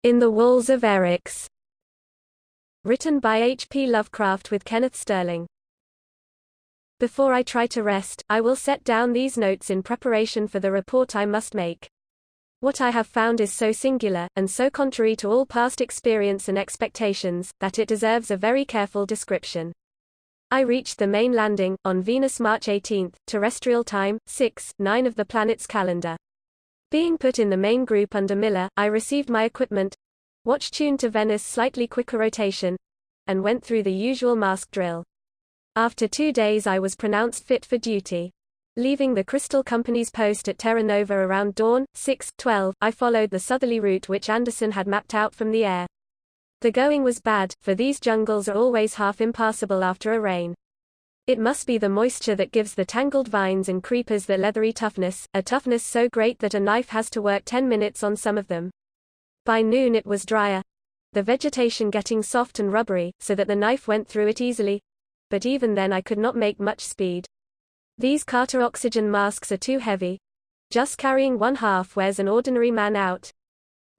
In the Walls of Eryx. Written by H.P. Lovecraft with Kenneth Sterling. Before I try to rest, I will set down these notes in preparation for the report I must make. What I have found is so singular, and so contrary to all past experience and expectations, that it deserves a very careful description. I reached the main landing, on Venus March 18, terrestrial time, 6:09 of the planet's calendar. Being put in the main group under Miller, I received my equipment, watch tuned to Venus' slightly quicker rotation, and went through the usual mask drill. After 2 days I was pronounced fit for duty. Leaving the Crystal Company's post at Terra Nova around dawn, 6:12, I followed the southerly route which Anderson had mapped out from the air. The going was bad, for these jungles are always half impassable after a rain. It must be the moisture that gives the tangled vines and creepers that leathery toughness, a toughness so great that a knife has to work 10 minutes on some of them. By noon it was drier, the vegetation getting soft and rubbery, so that the knife went through it easily, but even then I could not make much speed. These Carter oxygen masks are too heavy. Just carrying 1/2 wears an ordinary man out.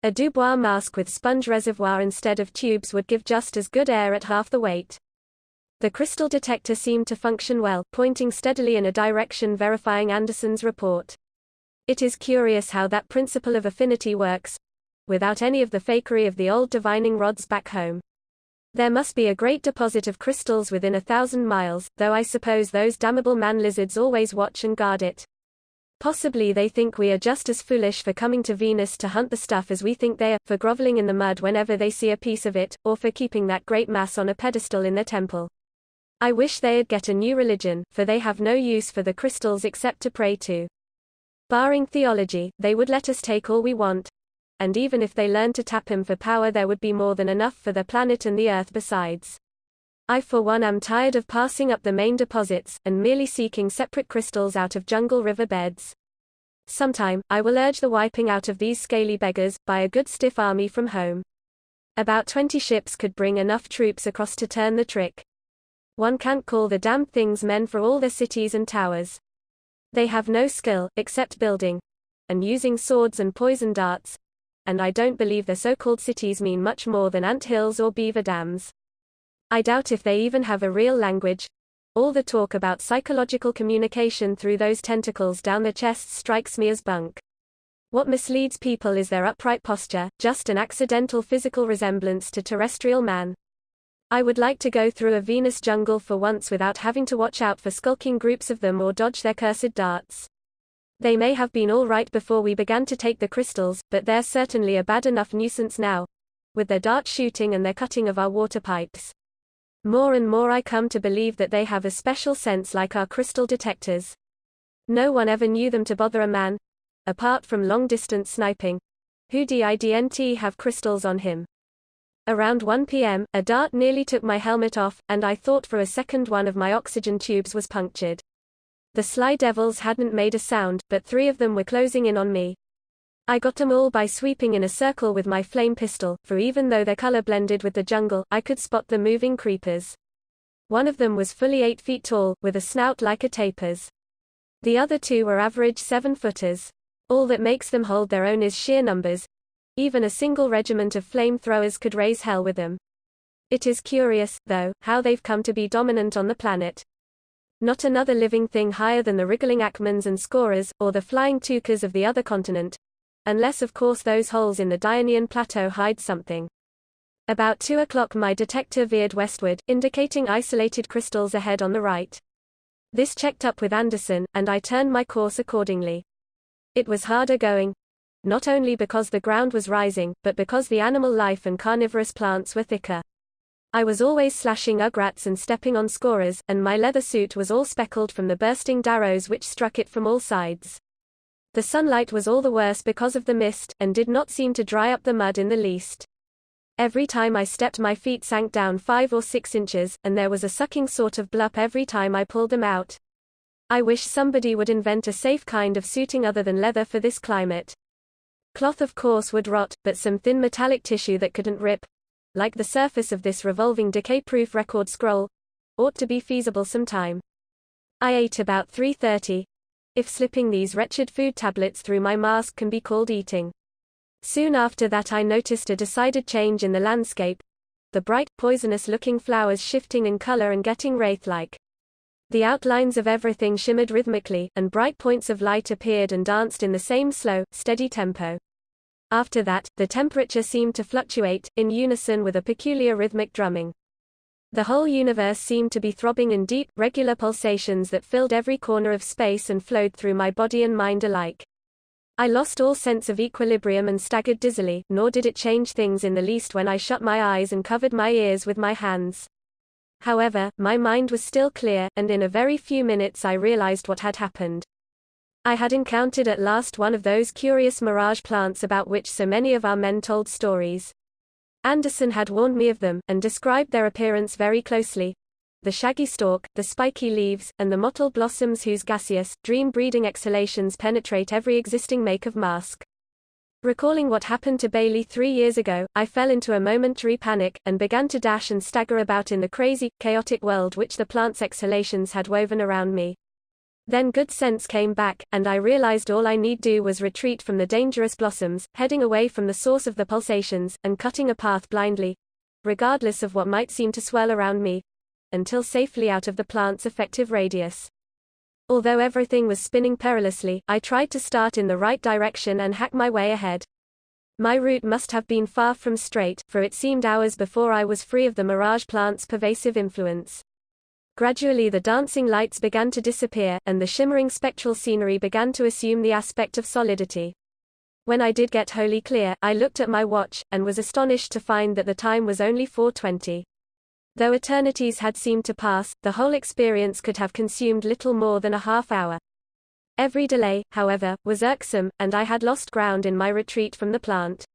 A Dubois mask with sponge reservoir instead of tubes would give just as good air at half the weight. The crystal detector seemed to function well, pointing steadily in a direction verifying Anderson's report. It is curious how that principle of affinity works, without any of the fakery of the old divining rods back home. There must be a great deposit of crystals within 1,000 miles, though I suppose those damnable man lizards always watch and guard it. Possibly they think we are just as foolish for coming to Venus to hunt the stuff as we think they are, for groveling in the mud whenever they see a piece of it, or for keeping that great mass on a pedestal in their temple. I wish they'd get a new religion, for they have no use for the crystals except to pray to. Barring theology, they would let us take all we want. And even if they learned to tap him for power, there would be more than enough for the planet and the Earth besides. I for one am tired of passing up the main deposits, and merely seeking separate crystals out of jungle river beds. Sometime, I will urge the wiping out of these scaly beggars, by a good stiff army from home. About 20 ships could bring enough troops across to turn the trick. One can't call the damned things men for all their cities and towers. They have no skill, except building, and using swords and poison darts, and I don't believe their so-called cities mean much more than ant hills or beaver dams. I doubt if they even have a real language. All the talk about psychological communication through those tentacles down their chests strikes me as bunk. What misleads people is their upright posture, just an accidental physical resemblance to terrestrial man. I would like to go through a Venus jungle for once without having to watch out for skulking groups of them or dodge their cursed darts. They may have been all right before we began to take the crystals, but they're certainly a bad enough nuisance now, with their dart shooting and their cutting of our water pipes. More and more I come to believe that they have a special sense like our crystal detectors. No one ever knew them to bother a man, apart from long-distance sniping, who didn't have crystals on him. Around 1 p.m., a dart nearly took my helmet off, and I thought for a second one of my oxygen tubes was punctured. The sly devils hadn't made a sound, but 3 of them were closing in on me. I got them all by sweeping in a circle with my flame pistol, for even though their color blended with the jungle, I could spot the moving creepers. One of them was fully 8 feet tall, with a snout like a tapir's. The other 2 were average 7-footers. All that makes them hold their own is sheer numbers. Even a single regiment of flamethrowers could raise hell with them. It is curious, though, how they've come to be dominant on the planet. Not another living thing higher than the wriggling Acmans and Scorers, or the flying Tukas of the other continent. Unless of course those holes in the Dionian plateau hide something. About 2 o'clock my detector veered westward, indicating isolated crystals ahead on the right. This checked up with Anderson, and I turned my course accordingly. It was harder going. Not only because the ground was rising, but because the animal life and carnivorous plants were thicker. I was always slashing ugrats and stepping on scorers, and my leather suit was all speckled from the bursting darrows which struck it from all sides. The sunlight was all the worse because of the mist, and did not seem to dry up the mud in the least. Every time I stepped my feet sank down 5 or 6 inches, and there was a sucking sort of blup every time I pulled them out. I wish somebody would invent a safe kind of suiting other than leather for this climate. Cloth of course would rot, but some thin metallic tissue that couldn't rip, like the surface of this revolving decay-proof record scroll, ought to be feasible sometime. I ate about 3:30, if slipping these wretched food tablets through my mask can be called eating. Soon after that I noticed a decided change in the landscape, the bright, poisonous-looking flowers shifting in color and getting wraith-like. The outlines of everything shimmered rhythmically, and bright points of light appeared and danced in the same slow, steady tempo. After that, the temperature seemed to fluctuate, in unison with a peculiar rhythmic drumming. The whole universe seemed to be throbbing in deep, regular pulsations that filled every corner of space and flowed through my body and mind alike. I lost all sense of equilibrium and staggered dizzily, nor did it change things in the least when I shut my eyes and covered my ears with my hands. However, my mind was still clear, and in a very few minutes I realized what had happened. I had encountered at last one of those curious mirage plants about which so many of our men told stories. Anderson had warned me of them, and described their appearance very closely. The shaggy stalk, the spiky leaves, and the mottled blossoms whose gaseous, dream-breeding exhalations penetrate every existing make of mask. Recalling what happened to Bailey 3 years ago, I fell into a momentary panic, and began to dash and stagger about in the crazy, chaotic world which the plant's exhalations had woven around me. Then good sense came back, and I realized all I need do was retreat from the dangerous blossoms, heading away from the source of the pulsations, and cutting a path blindly, regardless of what might seem to swirl around me, until safely out of the plant's effective radius. Although everything was spinning perilously, I tried to start in the right direction and hack my way ahead. My route must have been far from straight, for it seemed hours before I was free of the mirage plant's pervasive influence. Gradually the dancing lights began to disappear, and the shimmering spectral scenery began to assume the aspect of solidity. When I did get wholly clear, I looked at my watch, and was astonished to find that the time was only 4:20. Though eternities had seemed to pass, the whole experience could have consumed little more than a half-hour. Every delay, however, was irksome, and I had lost ground in my retreat from the plant.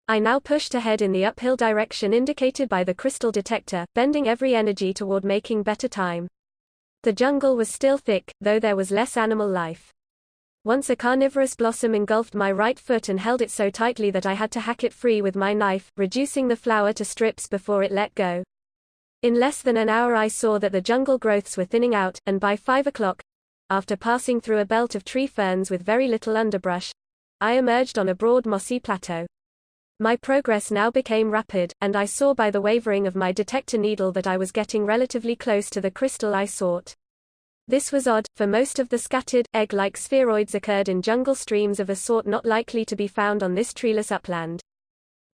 I now pushed ahead in the uphill direction indicated by the crystal detector, bending every energy toward making better time. The jungle was still thick, though there was less animal life. Once a carnivorous blossom engulfed my right foot and held it so tightly that I had to hack it free with my knife, reducing the flower to strips before it let go. In less than an hour I saw that the jungle growths were thinning out, and by 5 o'clock, after passing through a belt of tree ferns with very little underbrush, I emerged on a broad mossy plateau. My progress now became rapid, and I saw by the wavering of my detector needle that I was getting relatively close to the crystal I sought. This was odd, for most of the scattered, egg-like spheroids occurred in jungle streams of a sort not likely to be found on this treeless upland.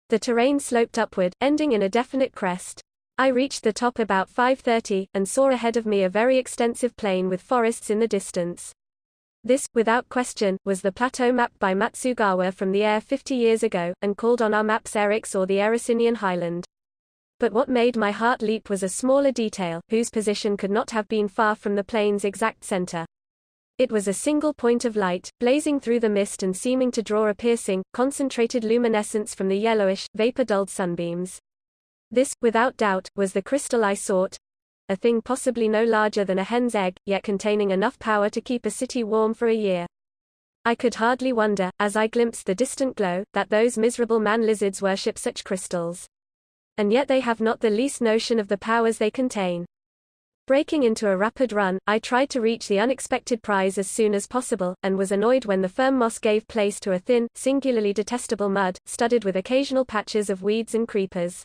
The terrain sloped upward, ending in a definite crest. I reached the top about 5:30, and saw ahead of me a very extensive plain with forests in the distance. This, without question, was the plateau mapped by Matsugawa from the air 50 years ago, and called on our maps Eryx or the Erycinian highland. But what made my heart leap was a smaller detail, whose position could not have been far from the plain's exact center. It was a single point of light, blazing through the mist and seeming to draw a piercing, concentrated luminescence from the yellowish, vapor-dulled sunbeams. This, without doubt, was the crystal I sought, a thing possibly no larger than a hen's egg, yet containing enough power to keep a city warm for a year. I could hardly wonder, as I glimpsed the distant glow, that those miserable man-lizards worship such crystals. And yet they have not the least notion of the powers they contain. Breaking into a rapid run, I tried to reach the unexpected prize as soon as possible, and was annoyed when the firm moss gave place to a thin, singularly detestable mud, studded with occasional patches of weeds and creepers.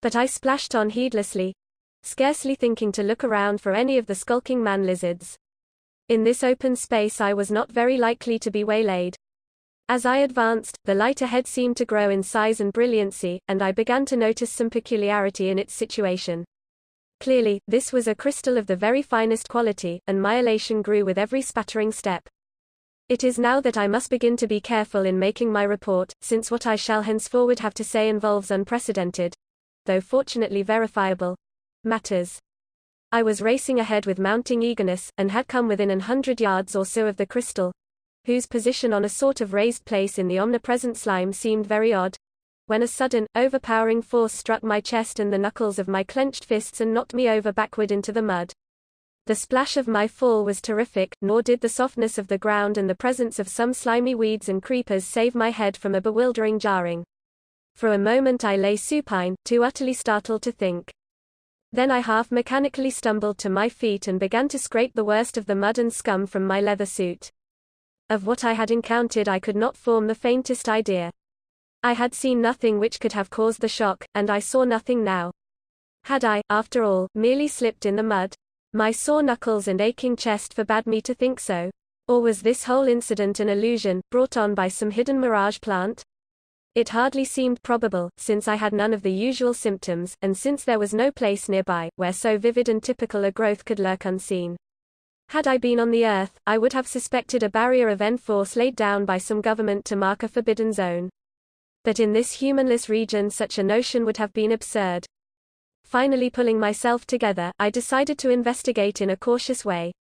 But I splashed on heedlessly, scarcely thinking to look around for any of the skulking man-lizards. In this open space I was not very likely to be waylaid. As I advanced, the light ahead seemed to grow in size and brilliancy, and I began to notice some peculiarity in its situation. Clearly, this was a crystal of the very finest quality, and my elation grew with every spattering step. It is now that I must begin to be careful in making my report, since what I shall henceforward have to say involves unprecedented, though fortunately verifiable, matters. I was racing ahead with mounting eagerness, and had come within 100 yards or so of the crystal, whose position on a sort of raised place in the omnipresent slime seemed very odd, when a sudden, overpowering force struck my chest and the knuckles of my clenched fists and knocked me over backward into the mud. The splash of my fall was terrific, nor did the softness of the ground and the presence of some slimy weeds and creepers save my head from a bewildering jarring. For a moment I lay supine, too utterly startled to think. Then I half mechanically stumbled to my feet and began to scrape the worst of the mud and scum from my leather suit. Of what I had encountered I could not form the faintest idea. I had seen nothing which could have caused the shock, and I saw nothing now. Had I, after all, merely slipped in the mud? My sore knuckles and aching chest forbade me to think so. Or was this whole incident an illusion, brought on by some hidden mirage plant? It hardly seemed probable, since I had none of the usual symptoms, and since there was no place nearby, where so vivid and typical a growth could lurk unseen. Had I been on the Earth, I would have suspected a barrier of N-force laid down by some government to mark a forbidden zone. But in this humanless region such a notion would have been absurd. Finally pulling myself together, I decided to investigate in a cautious way.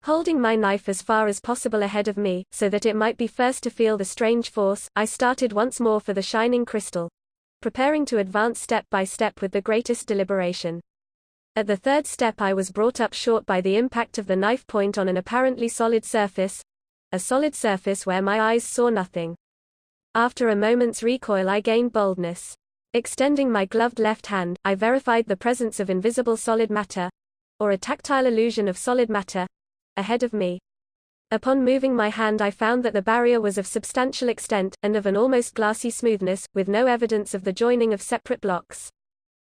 Holding my knife as far as possible ahead of me, so that it might be first to feel the strange force, I started once more for the shining crystal, preparing to advance step by step with the greatest deliberation. At the third step I was brought up short by the impact of the knife point on an apparently solid surface, a solid surface where my eyes saw nothing. After a moment's recoil I gained boldness. Extending my gloved left hand, I verified the presence of invisible solid matter, or a tactile illusion of solid matter, ahead of me. Upon moving my hand I found that the barrier was of substantial extent, and of an almost glassy smoothness, with no evidence of the joining of separate blocks.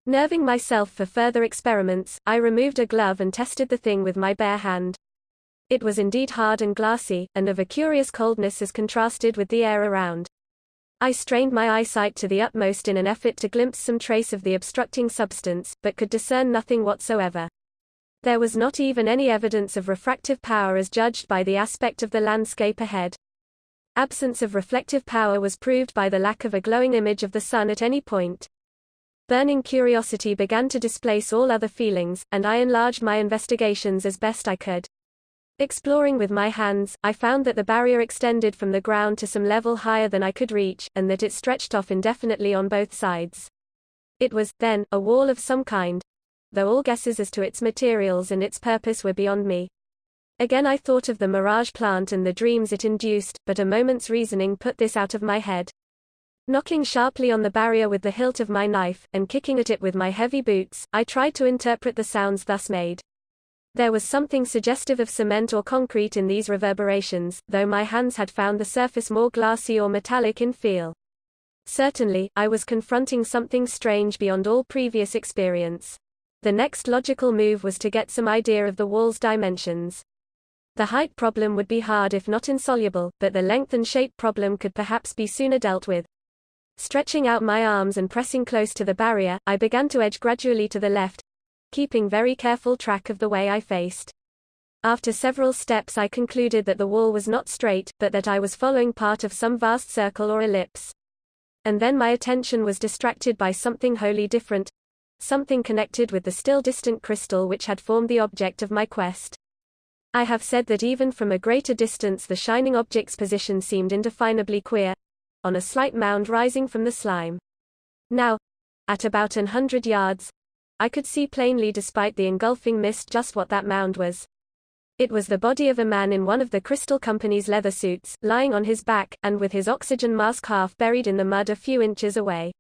Nerving myself for further experiments, I removed a glove and tested the thing with my bare hand. It was indeed hard and glassy, and of a curious coldness as contrasted with the air around. I strained my eyesight to the utmost in an effort to glimpse some trace of the obstructing substance, but could discern nothing whatsoever. There was not even any evidence of refractive power as judged by the aspect of the landscape ahead. Absence of reflective power was proved by the lack of a glowing image of the sun at any point. Burning curiosity began to displace all other feelings, and I enlarged my investigations as best I could. Exploring with my hands, I found that the barrier extended from the ground to some level higher than I could reach, and that it stretched off indefinitely on both sides. It was, then, a wall of some kind, though all guesses as to its materials and its purpose were beyond me. Again I thought of the mirage plant and the dreams it induced, but a moment's reasoning put this out of my head. Knocking sharply on the barrier with the hilt of my knife, and kicking at it with my heavy boots, I tried to interpret the sounds thus made. There was something suggestive of cement or concrete in these reverberations, though my hands had found the surface more glassy or metallic in feel. Certainly, I was confronting something strange beyond all previous experience. The next logical move was to get some idea of the wall's dimensions. The height problem would be hard if not insoluble, but the length and shape problem could perhaps be sooner dealt with. Stretching out my arms and pressing close to the barrier, I began to edge gradually to the left, keeping very careful track of the way I faced. After several steps I concluded that the wall was not straight, but that I was following part of some vast circle or ellipse. And then my attention was distracted by something wholly different, something connected with the still distant crystal which had formed the object of my quest. I have said that even from a greater distance the shining object's position seemed indefinably queer, on a slight mound rising from the slime. Now, at about 100 yards, I could see plainly despite the engulfing mist just what that mound was. It was the body of a man in one of the Crystal Company's leather suits, lying on his back, and with his oxygen mask half buried in the mud a few inches away.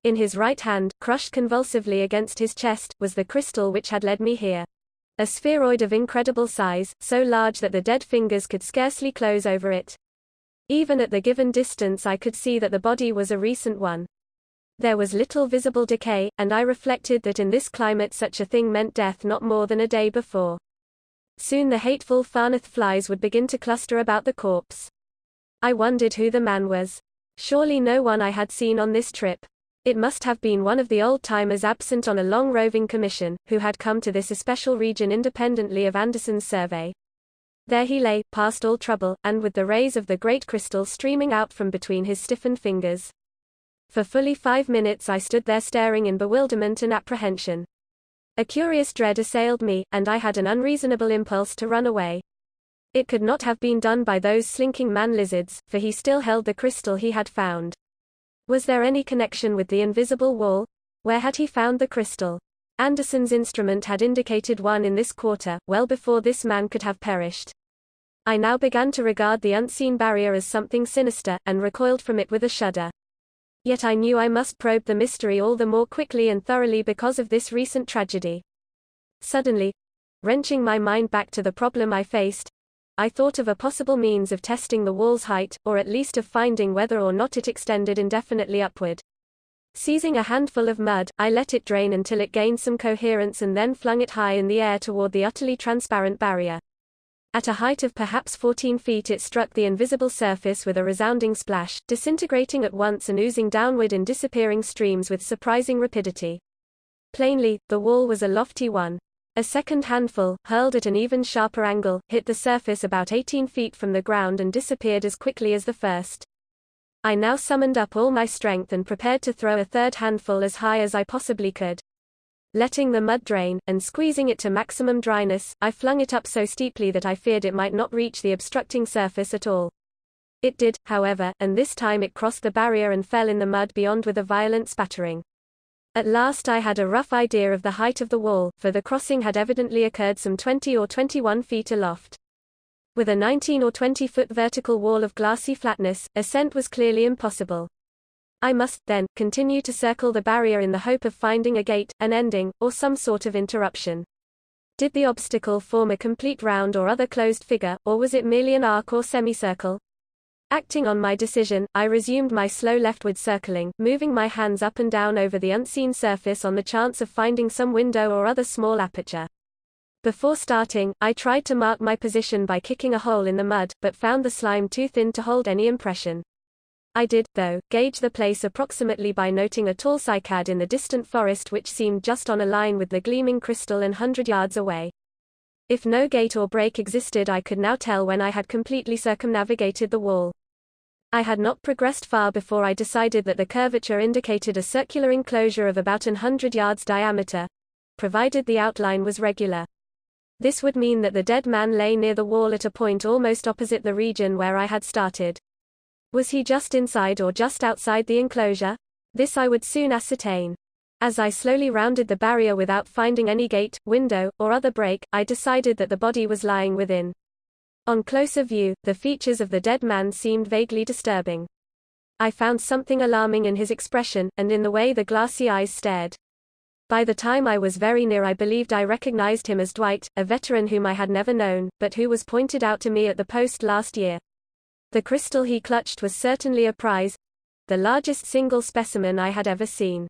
In his right hand, crushed convulsively against his chest, was the crystal which had led me here. A spheroid of incredible size, so large that the dead fingers could scarcely close over it. Even at the given distance I could see that the body was a recent one. There was little visible decay, and I reflected that in this climate such a thing meant death not more than a day before. Soon the hateful Farnath flies would begin to cluster about the corpse. I wondered who the man was. Surely no one I had seen on this trip. It must have been one of the old-timers absent on a long roving commission, who had come to this especial region independently of Anderson's survey. There he lay, past all trouble, and with the rays of the great crystal streaming out from between his stiffened fingers. For fully 5 minutes I stood there staring in bewilderment and apprehension. A curious dread assailed me, and I had an unreasonable impulse to run away. It could not have been done by those slinking man-lizards, for he still held the crystal he had found. Was there any connection with the invisible wall? Where had he found the crystal? Anderson's instrument had indicated one in this quarter, well before this man could have perished. I now began to regard the unseen barrier as something sinister, and recoiled from it with a shudder. Yet I knew I must probe the mystery all the more quickly and thoroughly because of this recent tragedy. Suddenly, wrenching my mind back to the problem I faced, I thought of a possible means of testing the wall's height, or at least of finding whether or not it extended indefinitely upward. Seizing a handful of mud, I let it drain until it gained some coherence and then flung it high in the air toward the utterly transparent barrier. At a height of perhaps 14 feet it struck the invisible surface with a resounding splash, disintegrating at once and oozing downward in disappearing streams with surprising rapidity. Plainly, the wall was a lofty one. A second handful, hurled at an even sharper angle, hit the surface about 18 feet from the ground and disappeared as quickly as the first. I now summoned up all my strength and prepared to throw a third handful as high as I possibly could. Letting the mud drain, and squeezing it to maximum dryness, I flung it up so steeply that I feared it might not reach the obstructing surface at all. It did, however, and this time it crossed the barrier and fell in the mud beyond with a violent spattering. At last I had a rough idea of the height of the wall, for the crossing had evidently occurred some 20 or 21 feet aloft. With a 19 or 20-foot vertical wall of glassy flatness, ascent was clearly impossible. I must, then, continue to circle the barrier in the hope of finding a gate, an ending, or some sort of interruption. Did the obstacle form a complete round or other closed figure, or was it merely an arc or semicircle? Acting on my decision, I resumed my slow leftward circling, moving my hands up and down over the unseen surface on the chance of finding some window or other small aperture. Before starting, I tried to mark my position by kicking a hole in the mud, but found the slime too thin to hold any impression. I did, though, gauge the place approximately by noting a tall cycad in the distant forest which seemed just on a line with the gleaming crystal and 100 yards away. If no gate or break existed, I could now tell when I had completely circumnavigated the wall. I had not progressed far before I decided that the curvature indicated a circular enclosure of about 100 yards diameter, provided the outline was regular. This would mean that the dead man lay near the wall at a point almost opposite the region where I had started. Was he just inside or just outside the enclosure? This I would soon ascertain. As I slowly rounded the barrier without finding any gate, window, or other break, I decided that the body was lying within. On closer view, the features of the dead man seemed vaguely disturbing. I found something alarming in his expression, and in the way the glassy eyes stared. By the time I was very near, I believed I recognized him as Dwight, a veteran whom I had never known, but who was pointed out to me at the post last year. The crystal he clutched was certainly a prize, the largest single specimen I had ever seen.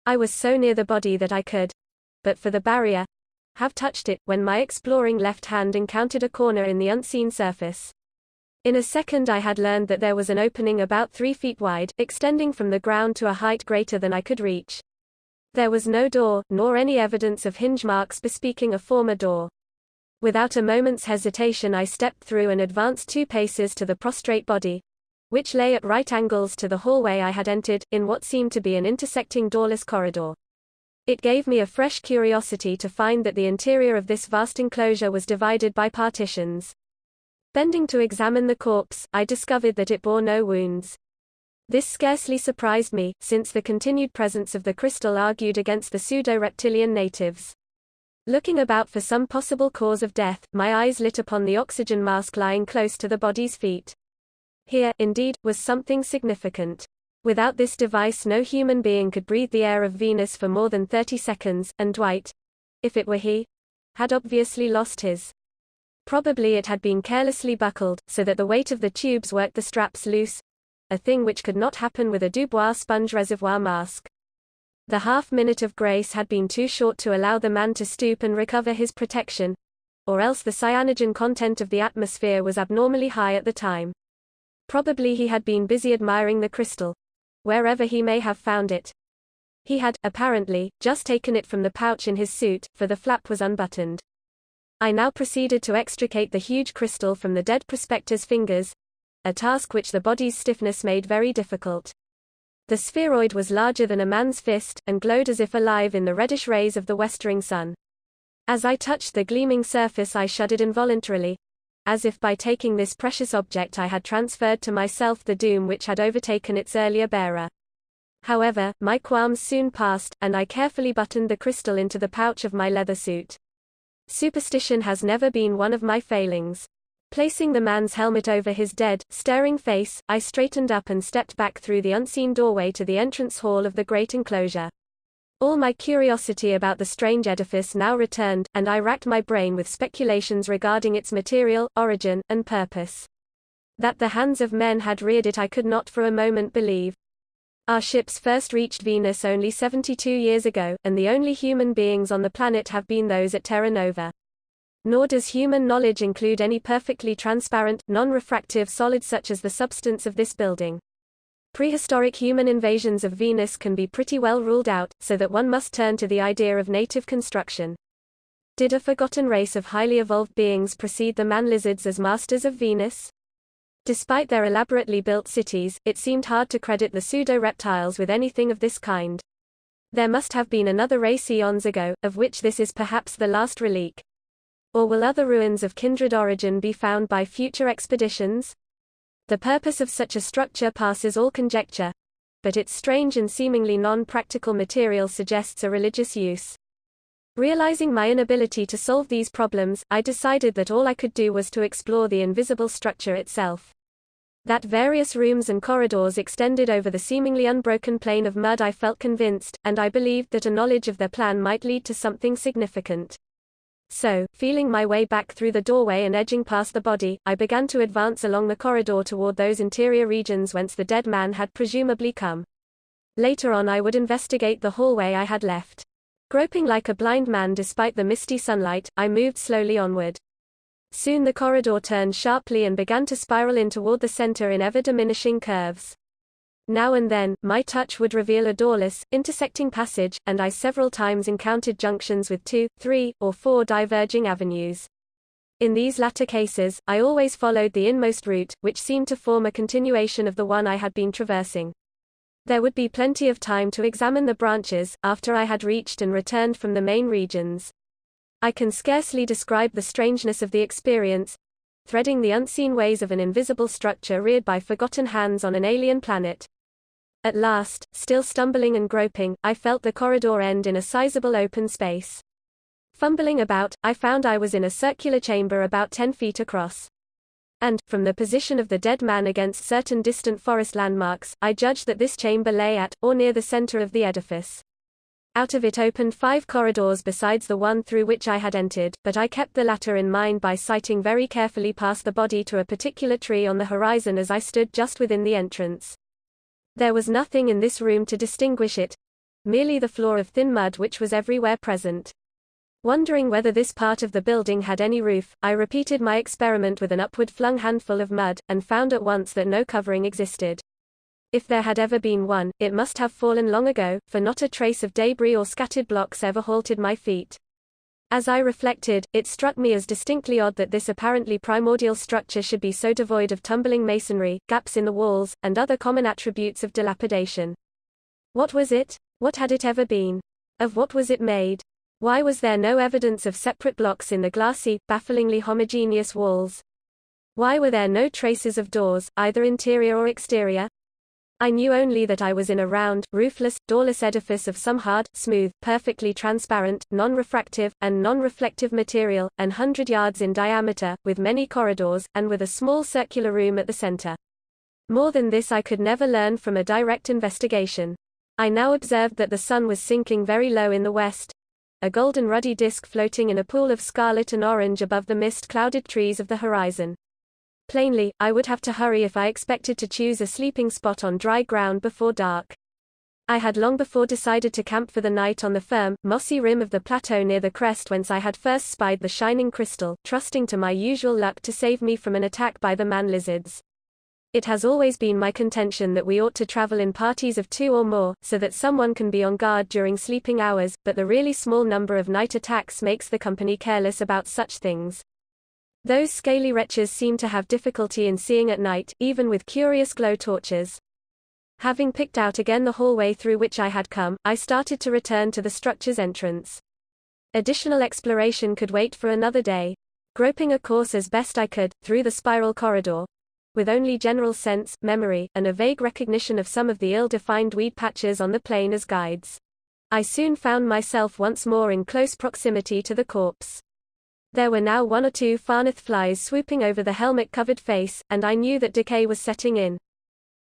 I was so near the body that I could, but for the barrier, have touched it, when my exploring left hand encountered a corner in the unseen surface. In a second I had learned that there was an opening about 3 feet wide, extending from the ground to a height greater than I could reach. There was no door, nor any evidence of hinge marks bespeaking a former door. Without a moment's hesitation I stepped through and advanced 2 paces to the prostrate body, which lay at right angles to the hallway I had entered, in what seemed to be an intersecting doorless corridor. It gave me a fresh curiosity to find that the interior of this vast enclosure was divided by partitions. Bending to examine the corpse, I discovered that it bore no wounds. This scarcely surprised me, since the continued presence of the crystal argued against the pseudo-reptilian natives. Looking about for some possible cause of death, my eyes lit upon the oxygen mask lying close to the body's feet. Here, indeed, was something significant. Without this device no human being could breathe the air of Venus for more than 30 seconds, and Dwight, if it were he, had obviously lost his. Probably it had been carelessly buckled, so that the weight of the tubes worked the straps loose, a thing which could not happen with a Dubois sponge reservoir mask. The half-minute of grace had been too short to allow the man to stoop and recover his protection, or else the cyanogen content of the atmosphere was abnormally high at the time. Probably he had been busy admiring the crystal, wherever he may have found it. He had, apparently, just taken it from the pouch in his suit, for the flap was unbuttoned. I now proceeded to extricate the huge crystal from the dead prospector's fingers, a task which the body's stiffness made very difficult. The spheroid was larger than a man's fist, and glowed as if alive in the reddish rays of the westering sun. As I touched the gleaming surface I shuddered involuntarily, as if by taking this precious object I had transferred to myself the doom which had overtaken its earlier bearer. However, my qualms soon passed, and I carefully buttoned the crystal into the pouch of my leather suit. Superstition has never been one of my failings. Placing the man's helmet over his dead, staring face, I straightened up and stepped back through the unseen doorway to the entrance hall of the great enclosure. All my curiosity about the strange edifice now returned, and I racked my brain with speculations regarding its material, origin, and purpose. That the hands of men had reared it I could not for a moment believe. Our ships first reached Venus only 72 years ago, and the only human beings on the planet have been those at Terra Nova. Nor does human knowledge include any perfectly transparent, non-refractive solid such as the substance of this building. Prehistoric human invasions of Venus can be pretty well ruled out, so that one must turn to the idea of native construction. Did a forgotten race of highly evolved beings precede the man-lizards as masters of Venus? Despite their elaborately built cities, it seemed hard to credit the pseudo-reptiles with anything of this kind. There must have been another race eons ago, of which this is perhaps the last relic. Or will other ruins of kindred origin be found by future expeditions? The purpose of such a structure passes all conjecture, but its strange and seemingly non-practical material suggests a religious use. Realizing my inability to solve these problems, I decided that all I could do was to explore the invisible structure itself. That various rooms and corridors extended over the seemingly unbroken plain of mud I felt convinced, and I believed that a knowledge of their plan might lead to something significant. So, feeling my way back through the doorway and edging past the body, I began to advance along the corridor toward those interior regions whence the dead man had presumably come. Later on I would investigate the hallway I had left. Groping like a blind man despite the misty sunlight, I moved slowly onward. Soon the corridor turned sharply and began to spiral in toward the center in ever-diminishing curves. Now and then, my touch would reveal a doorless, intersecting passage, and I several times encountered junctions with 2, 3, or 4 diverging avenues. In these latter cases, I always followed the inmost route, which seemed to form a continuation of the one I had been traversing. There would be plenty of time to examine the branches, after I had reached and returned from the main regions. I can scarcely describe the strangeness of the experience, threading the unseen ways of an invisible structure reared by forgotten hands on an alien planet. At last, still stumbling and groping, I felt the corridor end in a sizable open space. Fumbling about, I found I was in a circular chamber about 10 feet across. And, from the position of the dead man against certain distant forest landmarks, I judged that this chamber lay at, or near the center of the edifice. Out of it opened 5 corridors besides the one through which I had entered, but I kept the latter in mind by sighting very carefully past the body to a particular tree on the horizon as I stood just within the entrance. There was nothing in this room to distinguish it, merely the floor of thin mud which was everywhere present. Wondering whether this part of the building had any roof, I repeated my experiment with an upward-flung handful of mud, and found at once that no covering existed. If there had ever been one, it must have fallen long ago, for not a trace of debris or scattered blocks ever halted my feet. As I reflected, it struck me as distinctly odd that this apparently primordial structure should be so devoid of tumbling masonry, gaps in the walls, and other common attributes of dilapidation. What was it? What had it ever been? Of what was it made? Why was there no evidence of separate blocks in the glassy, bafflingly homogeneous walls? Why were there no traces of doors, either interior or exterior? I knew only that I was in a round, roofless, doorless edifice of some hard, smooth, perfectly transparent, non-refractive, and non-reflective material, 100 yards in diameter, with many corridors, and with a small circular room at the center. More than this I could never learn from a direct investigation. I now observed that the sun was sinking very low in the west, a golden ruddy disk floating in a pool of scarlet and orange above the mist-clouded trees of the horizon. Plainly, I would have to hurry if I expected to choose a sleeping spot on dry ground before dark. I had long before decided to camp for the night on the firm, mossy rim of the plateau near the crest whence I had first spied the shining crystal, trusting to my usual luck to save me from an attack by the man-lizards. It has always been my contention that we ought to travel in parties of 2 or more, so that someone can be on guard during sleeping hours, but the really small number of night attacks makes the company careless about such things. Those scaly wretches seem to have difficulty in seeing at night, even with curious glow torches. Having picked out again the hallway through which I had come, I started to return to the structure's entrance. Additional exploration could wait for another day. Groping a course as best I could, through the spiral corridor, with only general sense, memory, and a vague recognition of some of the ill-defined weed patches on the plain as guides, I soon found myself once more in close proximity to the corpse. There were now 1 or 2 Farneth flies swooping over the helmet-covered face, and I knew that decay was setting in.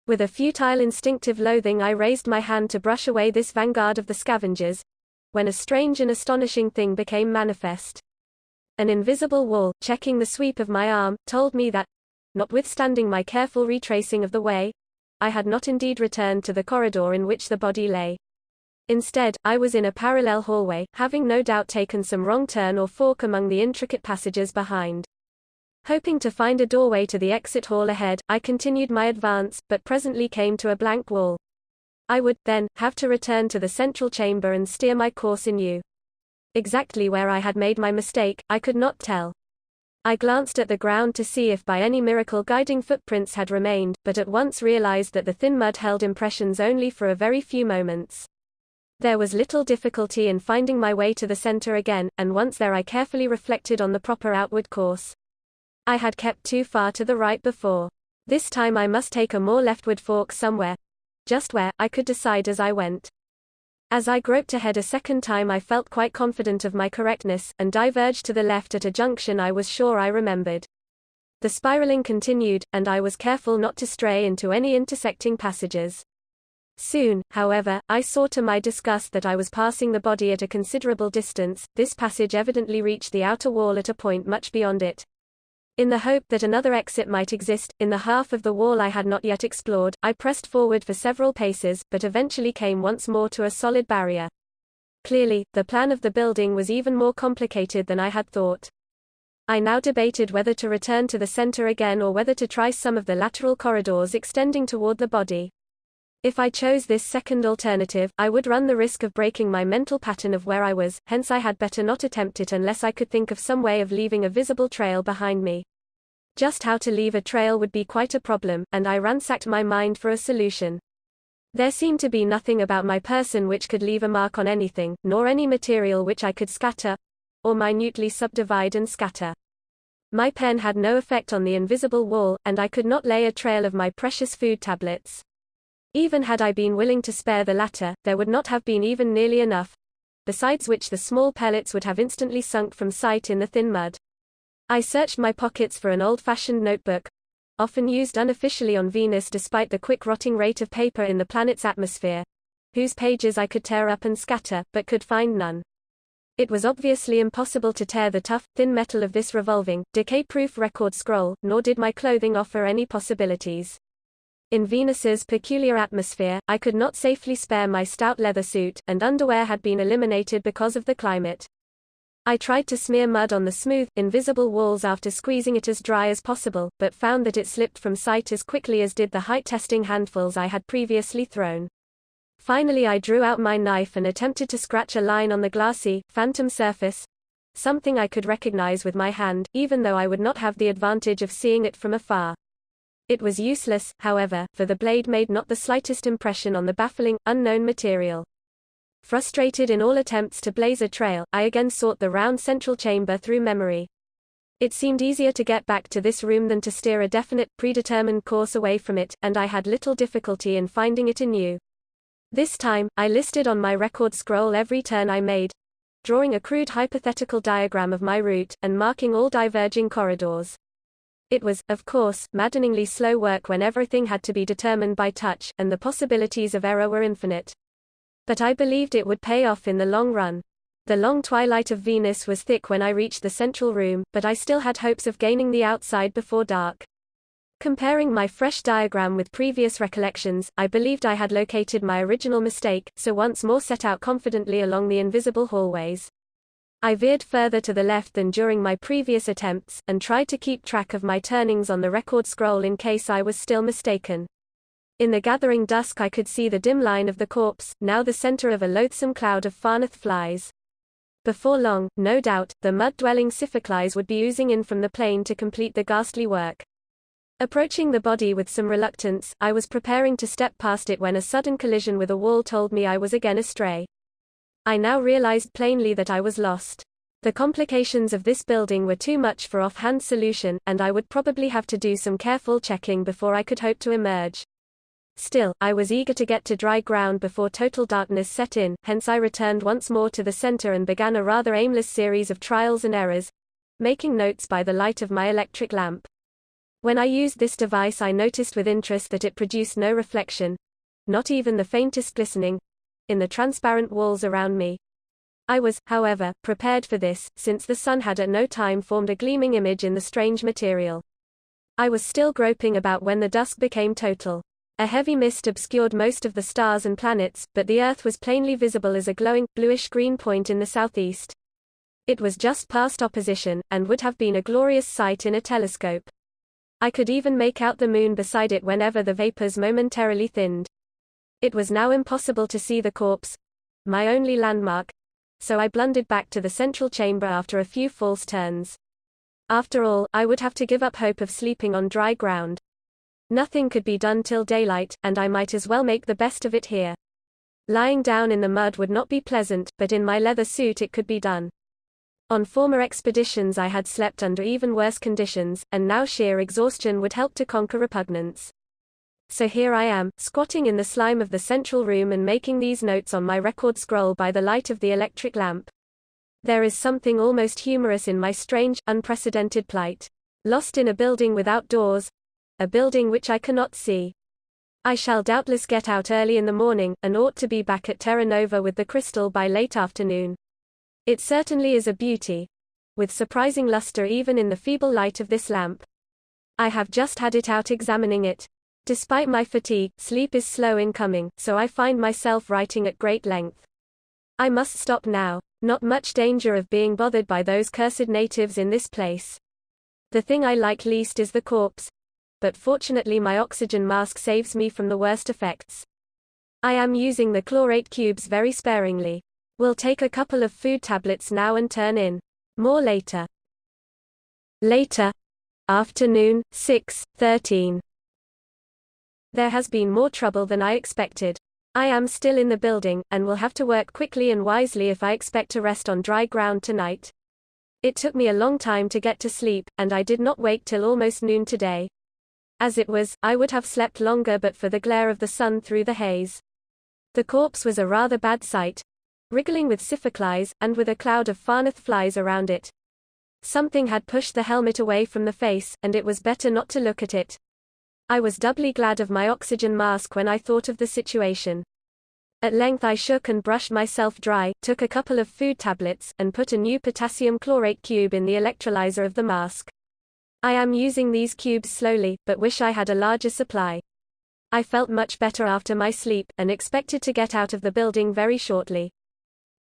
With a futile instinctive loathing I raised my hand to brush away this vanguard of the scavengers, when a strange and astonishing thing became manifest. An invisible wall, checking the sweep of my arm, told me that, notwithstanding my careful retracing of the way, I had not indeed returned to the corridor in which the body lay. Instead, I was in a parallel hallway, having no doubt taken some wrong turn or fork among the intricate passages behind. Hoping to find a doorway to the exit hall ahead, I continued my advance, but presently came to a blank wall. I would, then, have to return to the central chamber and steer my course anew. Exactly where I had made my mistake, I could not tell. I glanced at the ground to see if by any miracle guiding footprints had remained, but at once realized that the thin mud held impressions only for a very few moments. There was little difficulty in finding my way to the center again, and once there I carefully reflected on the proper outward course. I had kept too far to the right before. This time I must take a more leftward fork somewhere. Just where, I could decide as I went. As I groped ahead a second time I felt quite confident of my correctness, and diverged to the left at a junction I was sure I remembered. The spiraling continued, and I was careful not to stray into any intersecting passages. Soon, however, I saw to my disgust that I was passing the body at a considerable distance. This passage evidently reached the outer wall at a point much beyond it. In the hope that another exit might exist, in the half of the wall I had not yet explored, I pressed forward for several paces, but eventually came once more to a solid barrier. Clearly, the plan of the building was even more complicated than I had thought. I now debated whether to return to the center again or whether to try some of the lateral corridors extending toward the body. If I chose this second alternative, I would run the risk of breaking my mental pattern of where I was, hence I had better not attempt it unless I could think of some way of leaving a visible trail behind me. Just how to leave a trail would be quite a problem, and I ransacked my mind for a solution. There seemed to be nothing about my person which could leave a mark on anything, nor any material which I could scatter, or minutely subdivide and scatter. My pen had no effect on the invisible wall, and I could not lay a trail of my precious food tablets. Even had I been willing to spare the latter, there would not have been even nearly enough, besides which the small pellets would have instantly sunk from sight in the thin mud. I searched my pockets for an old-fashioned notebook, often used unofficially on Venus despite the quick rotting rate of paper in the planet's atmosphere, whose pages I could tear up and scatter, but could find none. It was obviously impossible to tear the tough, thin metal of this revolving, decay-proof record scroll, nor did my clothing offer any possibilities. In Venus's peculiar atmosphere, I could not safely spare my stout leather suit, and underwear had been eliminated because of the climate. I tried to smear mud on the smooth, invisible walls after squeezing it as dry as possible, but found that it slipped from sight as quickly as did the height-testing handfuls I had previously thrown. Finally I drew out my knife and attempted to scratch a line on the glassy, phantom surface, something I could recognize with my hand, even though I would not have the advantage of seeing it from afar. It was useless, however, for the blade made not the slightest impression on the baffling, unknown material. Frustrated in all attempts to blaze a trail, I again sought the round central chamber through memory. It seemed easier to get back to this room than to steer a definite, predetermined course away from it, and I had little difficulty in finding it anew. This time, I listed on my record scroll every turn I made, drawing a crude hypothetical diagram of my route, and marking all diverging corridors. It was, of course, maddeningly slow work when everything had to be determined by touch, and the possibilities of error were infinite. But I believed it would pay off in the long run. The long twilight of Venus was thick when I reached the central room, but I still had hopes of gaining the outside before dark. Comparing my fresh diagram with previous recollections, I believed I had located my original mistake, so once more set out confidently along the invisible hallways. I veered further to the left than during my previous attempts, and tried to keep track of my turnings on the record scroll in case I was still mistaken. In the gathering dusk I could see the dim line of the corpse, now the center of a loathsome cloud of Farnath flies. Before long, no doubt, the mud-dwelling Siphocles would be oozing in from the plain to complete the ghastly work. Approaching the body with some reluctance, I was preparing to step past it when a sudden collision with a wall told me I was again astray. I now realized plainly that I was lost. The complications of this building were too much for offhand solution, and I would probably have to do some careful checking before I could hope to emerge. Still, I was eager to get to dry ground before total darkness set in, hence I returned once more to the center and began a rather aimless series of trials and errors, making notes by the light of my electric lamp. When I used this device I noticed with interest that it produced no reflection, not even the faintest glistening, in the transparent walls around me. I was, however, prepared for this, since the sun had at no time formed a gleaming image in the strange material. I was still groping about when the dusk became total. A heavy mist obscured most of the stars and planets, but the Earth was plainly visible as a glowing, bluish-green point in the southeast. It was just past opposition, and would have been a glorious sight in a telescope. I could even make out the moon beside it whenever the vapors momentarily thinned. It was now impossible to see the corpse, my only landmark, so I blundered back to the central chamber after a few false turns. After all, I would have to give up hope of sleeping on dry ground. Nothing could be done till daylight, and I might as well make the best of it here. Lying down in the mud would not be pleasant, but in my leather suit it could be done. On former expeditions I had slept under even worse conditions, and now sheer exhaustion would help to conquer repugnance. So here I am, squatting in the slime of the central room and making these notes on my record scroll by the light of the electric lamp. There is something almost humorous in my strange, unprecedented plight. Lost in a building without doors, a building which I cannot see. I shall doubtless get out early in the morning, and ought to be back at Terra Nova with the crystal by late afternoon. It certainly is a beauty, with surprising luster even in the feeble light of this lamp. I have just had it out examining it. Despite my fatigue, sleep is slow in coming, so I find myself writing at great length. I must stop now. Not much danger of being bothered by those cursed natives in this place. The thing I like least is the corpse, but fortunately my oxygen mask saves me from the worst effects. I am using the chlorate cubes very sparingly. Will take a couple of food tablets now and turn in. More later. Later. Afternoon, 6:13. There has been more trouble than I expected. I am still in the building, and will have to work quickly and wisely if I expect to rest on dry ground tonight. It took me a long time to get to sleep, and I did not wake till almost noon today. As it was, I would have slept longer but for the glare of the sun through the haze. The corpse was a rather bad sight, wriggling with siphoclies, and with a cloud of farnath flies around it. Something had pushed the helmet away from the face, and it was better not to look at it. I was doubly glad of my oxygen mask when I thought of the situation. At length I shook and brushed myself dry, took a couple of food tablets, and put a new potassium chlorate cube in the electrolyzer of the mask. I am using these cubes slowly, but wish I had a larger supply. I felt much better after my sleep, and expected to get out of the building very shortly.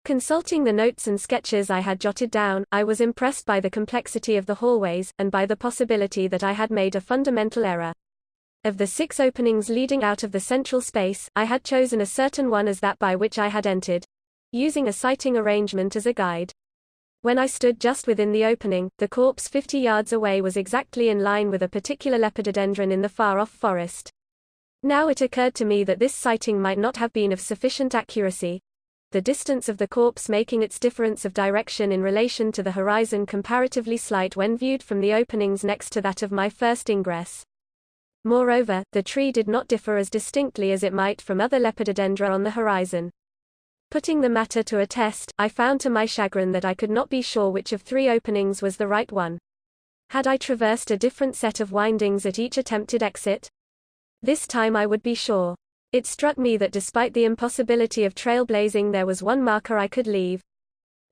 Consulting the notes and sketches I had jotted down, I was impressed by the complexity of the hallways, and by the possibility that I had made a fundamental error. Of the 6 openings leading out of the central space, I had chosen a certain one as that by which I had entered, using a sighting arrangement as a guide. When I stood just within the opening, the corpse 50 yards away was exactly in line with a particular lepidodendron in the far-off forest. Now it occurred to me that this sighting might not have been of sufficient accuracy, the distance of the corpse making its difference of direction in relation to the horizon comparatively slight when viewed from the openings next to that of my first ingress. Moreover, the tree did not differ as distinctly as it might from other lepidodendra on the horizon. Putting the matter to a test, I found to my chagrin that I could not be sure which of 3 openings was the right one. Had I traversed a different set of windings at each attempted exit? This time I would be sure. It struck me that despite the impossibility of trailblazing there was one marker I could leave.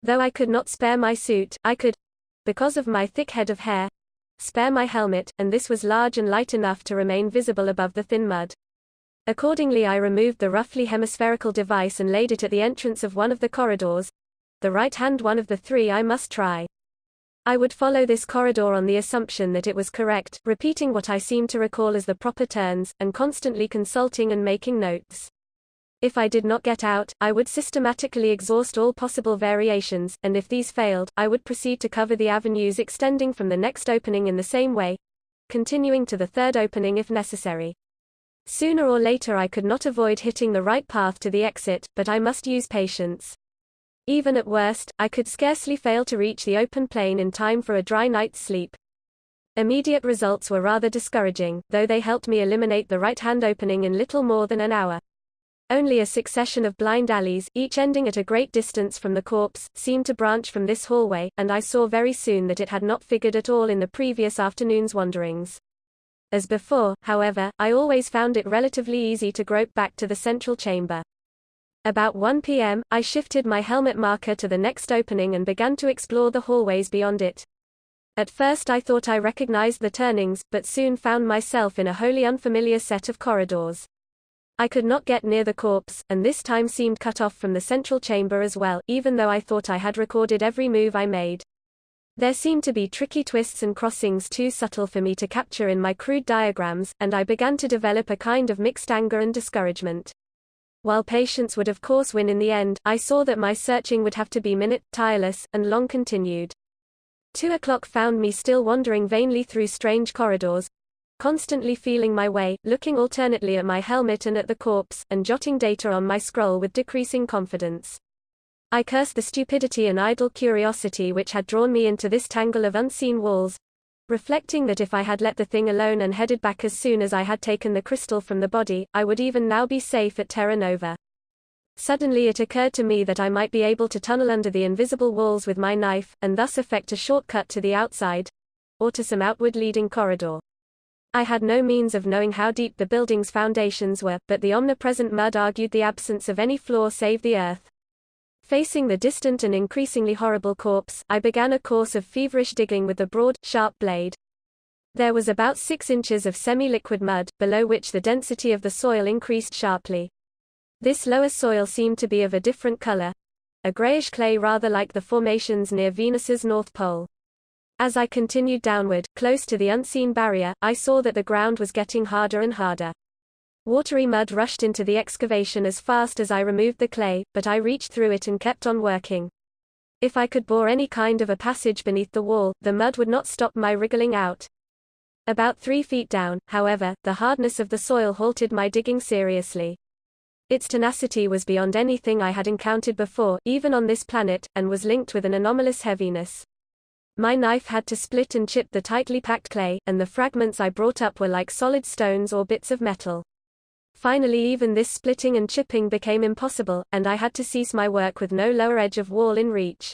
Though I could not spare my suit, I could, because of my thick head of hair, spare my helmet, and this was large and light enough to remain visible above the thin mud. Accordingly I removed the roughly hemispherical device and laid it at the entrance of one of the corridors, the right-hand one of the 3 I must try. I would follow this corridor on the assumption that it was correct, repeating what I seemed to recall as the proper turns, and constantly consulting and making notes. If I did not get out, I would systematically exhaust all possible variations, and if these failed, I would proceed to cover the avenues extending from the next opening in the same way, continuing to the 3rd opening if necessary. Sooner or later I could not avoid hitting the right path to the exit, but I must use patience. Even at worst, I could scarcely fail to reach the open plain in time for a dry night's sleep. Immediate results were rather discouraging, though they helped me eliminate the right-hand opening in little more than an hour. Only a succession of blind alleys, each ending at a great distance from the corpse, seemed to branch from this hallway, and I saw very soon that it had not figured at all in the previous afternoon's wanderings. As before, however, I always found it relatively easy to grope back to the central chamber. About 1 p.m., I shifted my helmet marker to the next opening and began to explore the hallways beyond it. At first I thought I recognized the turnings, but soon found myself in a wholly unfamiliar set of corridors. I could not get near the corpse, and this time seemed cut off from the central chamber as well, even though I thought I had recorded every move I made. There seemed to be tricky twists and crossings too subtle for me to capture in my crude diagrams, and I began to develop a kind of mixed anger and discouragement. While patience would of course win in the end, I saw that my searching would have to be tireless, and long continued. 2 o'clock found me still wandering vainly through strange corridors, constantly feeling my way, looking alternately at my helmet and at the corpse, and jotting data on my scroll with decreasing confidence. I cursed the stupidity and idle curiosity which had drawn me into this tangle of unseen walls, reflecting that if I had let the thing alone and headed back as soon as I had taken the crystal from the body, I would even now be safe at Terra Nova. Suddenly it occurred to me that I might be able to tunnel under the invisible walls with my knife, and thus effect a shortcut to the outside, or to some outward leading corridor. I had no means of knowing how deep the building's foundations were, but the omnipresent mud argued the absence of any floor save the earth. Facing the distant and increasingly horrible corpse, I began a course of feverish digging with the broad, sharp blade. There was about 6 inches of semi-liquid mud, below which the density of the soil increased sharply. This lower soil seemed to be of a different color, a grayish clay rather like the formations near Venus's North Pole. As I continued downward, close to the unseen barrier, I saw that the ground was getting harder and harder. Watery mud rushed into the excavation as fast as I removed the clay, but I reached through it and kept on working. If I could bore any kind of a passage beneath the wall, the mud would not stop my wriggling out. About 3 feet down, however, the hardness of the soil halted my digging seriously. Its tenacity was beyond anything I had encountered before, even on this planet, and was linked with an anomalous heaviness. My knife had to split and chip the tightly packed clay, and the fragments I brought up were like solid stones or bits of metal. Finally even this splitting and chipping became impossible, and I had to cease my work with no lower edge of wall in reach.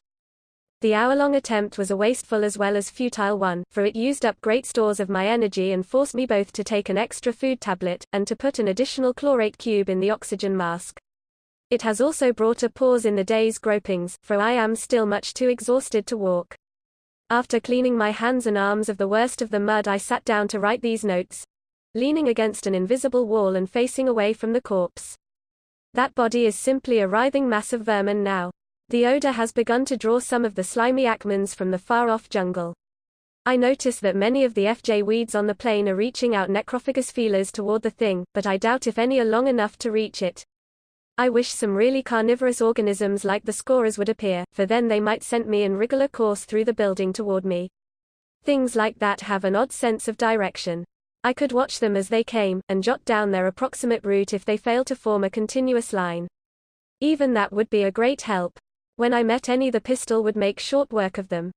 The hour-long attempt was a wasteful as well as futile one, for it used up great stores of my energy and forced me both to take an extra food tablet, and to put an additional chlorate cube in the oxygen mask. It has also brought a pause in the day's gropings, for I am still much too exhausted to walk. After cleaning my hands and arms of the worst of the mud, I sat down to write these notes, leaning against an invisible wall and facing away from the corpse. That body is simply a writhing mass of vermin now. The odor has begun to draw some of the slimy acmens from the far-off jungle. I notice that many of the FJ weeds on the plain are reaching out necrophagous feelers toward the thing, but I doubt if any are long enough to reach it. I wish some really carnivorous organisms like the scorers would appear, for then they might scent me and wriggle a course through the building toward me. Things like that have an odd sense of direction. I could watch them as they came, and jot down their approximate route if they fail to form a continuous line. Even that would be a great help. When I met any, the pistol would make short work of them.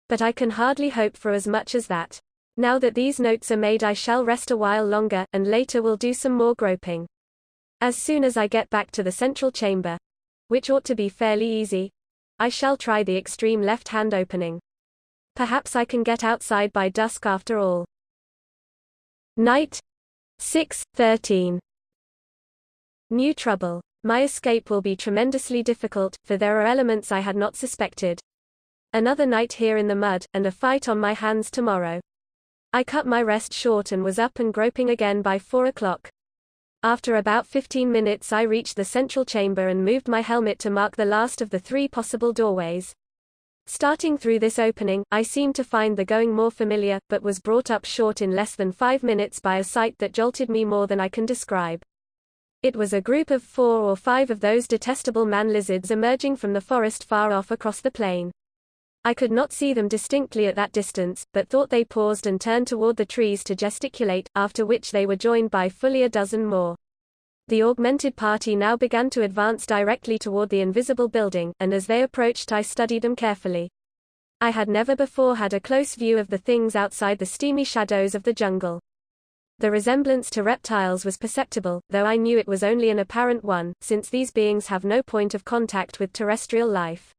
But I can hardly hope for as much as that. Now that these notes are made, I shall rest a while longer, and later will do some more groping. As soon as I get back to the central chamber, which ought to be fairly easy, I shall try the extreme left-hand opening. Perhaps I can get outside by dusk after all. Night 6:13. New trouble. My escape will be tremendously difficult, for there are elements I had not suspected. Another night here in the mud, and a fight on my hands tomorrow. I cut my rest short and was up and groping again by 4 o'clock. After about 15 minutes I reached the central chamber and moved my helmet to mark the last of the 3 possible doorways. Starting through this opening, I seemed to find the going more familiar, but was brought up short in less than 5 minutes by a sight that jolted me more than I can describe. It was a group of 4 or 5 of those detestable man-lizards emerging from the forest far off across the plain. I could not see them distinctly at that distance, but thought they paused and turned toward the trees to gesticulate, after which they were joined by fully a dozen more. The augmented party now began to advance directly toward the invisible building, and as they approached I studied them carefully. I had never before had a close view of the things outside the steamy shadows of the jungle. The resemblance to reptiles was perceptible, though I knew it was only an apparent one, since these beings have no point of contact with terrestrial life.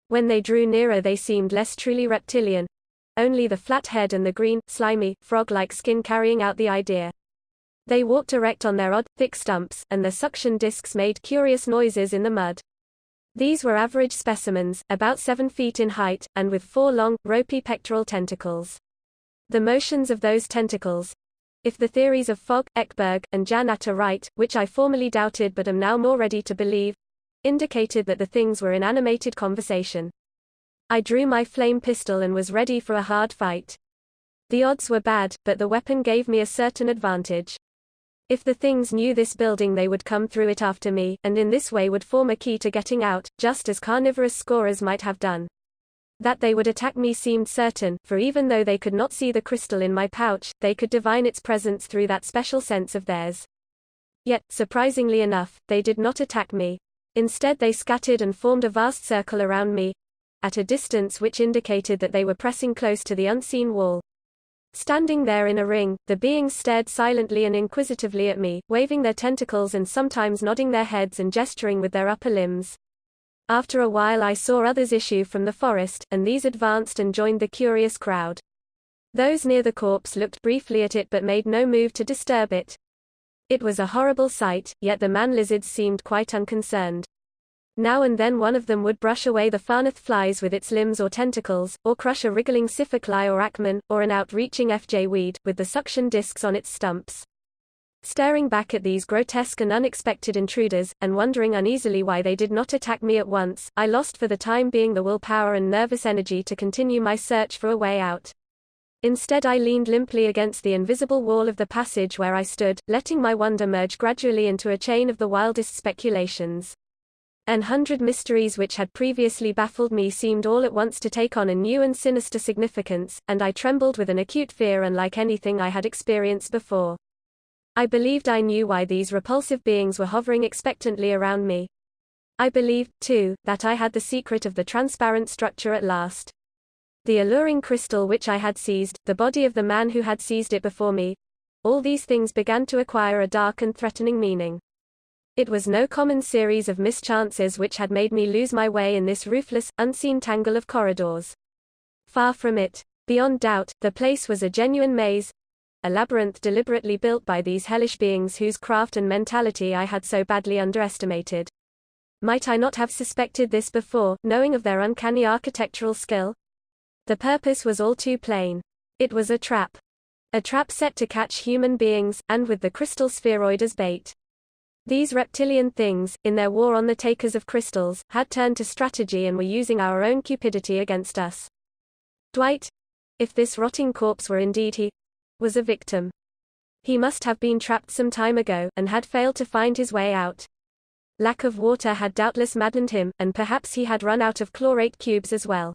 When they drew nearer they seemed less truly reptilian, only the flat head and the green, slimy, frog-like skin carrying out the idea. They walked erect on their odd, thick stumps, and their suction discs made curious noises in the mud. These were average specimens, about 7 feet in height, and with 4 long, ropey pectoral tentacles. The motions of those tentacles, if the theories of Fogg, Ekberg, and Janat are right, which I formerly doubted but am now more ready to believe, indicated that the things were in animated conversation. I drew my flame pistol and was ready for a hard fight. The odds were bad, but the weapon gave me a certain advantage. If the things knew this building, they would come through it after me, and in this way would form a key to getting out, just as carnivorous scorers might have done. That they would attack me seemed certain, for even though they could not see the crystal in my pouch, they could divine its presence through that special sense of theirs. Yet, surprisingly enough, they did not attack me. Instead, they scattered and formed a vast circle around me, at a distance which indicated that they were pressing close to the unseen wall. Standing there in a ring, the beings stared silently and inquisitively at me, waving their tentacles and sometimes nodding their heads and gesturing with their upper limbs. After a while I saw others issue from the forest, and these advanced and joined the curious crowd. Those near the corpse looked briefly at it but made no move to disturb it. It was a horrible sight, yet the man-lizards seemed quite unconcerned. Now and then one of them would brush away the Farnath flies with its limbs or tentacles, or crush a wriggling Siphocli or Acman, or an outreaching FJ weed, with the suction discs on its stumps. Staring back at these grotesque and unexpected intruders, and wondering uneasily why they did not attack me at once, I lost for the time being the willpower and nervous energy to continue my search for a way out. Instead I leaned limply against the invisible wall of the passage where I stood, letting my wonder merge gradually into a chain of the wildest speculations. 100 mysteries which had previously baffled me seemed all at once to take on a new and sinister significance, and I trembled with an acute fear unlike anything I had experienced before. I believed I knew why these repulsive beings were hovering expectantly around me. I believed, too, that I had the secret of the transparent structure at last. The alluring crystal which I had seized, the body of the man who had seized it before me, all these things began to acquire a dark and threatening meaning. It was no common series of mischances which had made me lose my way in this roofless, unseen tangle of corridors. Far from it. Beyond doubt, the place was a genuine maze, a labyrinth deliberately built by these hellish beings whose craft and mentality I had so badly underestimated. Might I not have suspected this before, knowing of their uncanny architectural skill? The purpose was all too plain. It was a trap. A trap set to catch human beings, and with the crystal spheroid as bait. These reptilian things, in their war on the takers of crystals, had turned to strategy and were using our own cupidity against us. Dwight, if this rotting corpse were indeed he, was a victim. He must have been trapped some time ago, and had failed to find his way out. Lack of water had doubtless maddened him, and perhaps he had run out of chlorate cubes as well.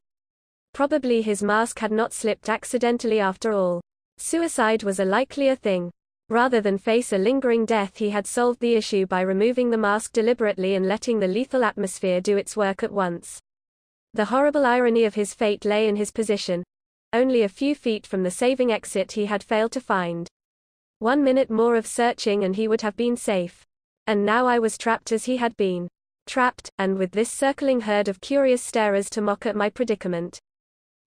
Probably his mask had not slipped accidentally after all. Suicide was a likelier thing. Rather than face a lingering death, he had solved the issue by removing the mask deliberately and letting the lethal atmosphere do its work at once. The horrible irony of his fate lay in his position. Only a few feet from the saving exit he had failed to find. 1 minute more of searching and he would have been safe. And now I was trapped as he had been. Trapped, and with this circling herd of curious starers to mock at my predicament.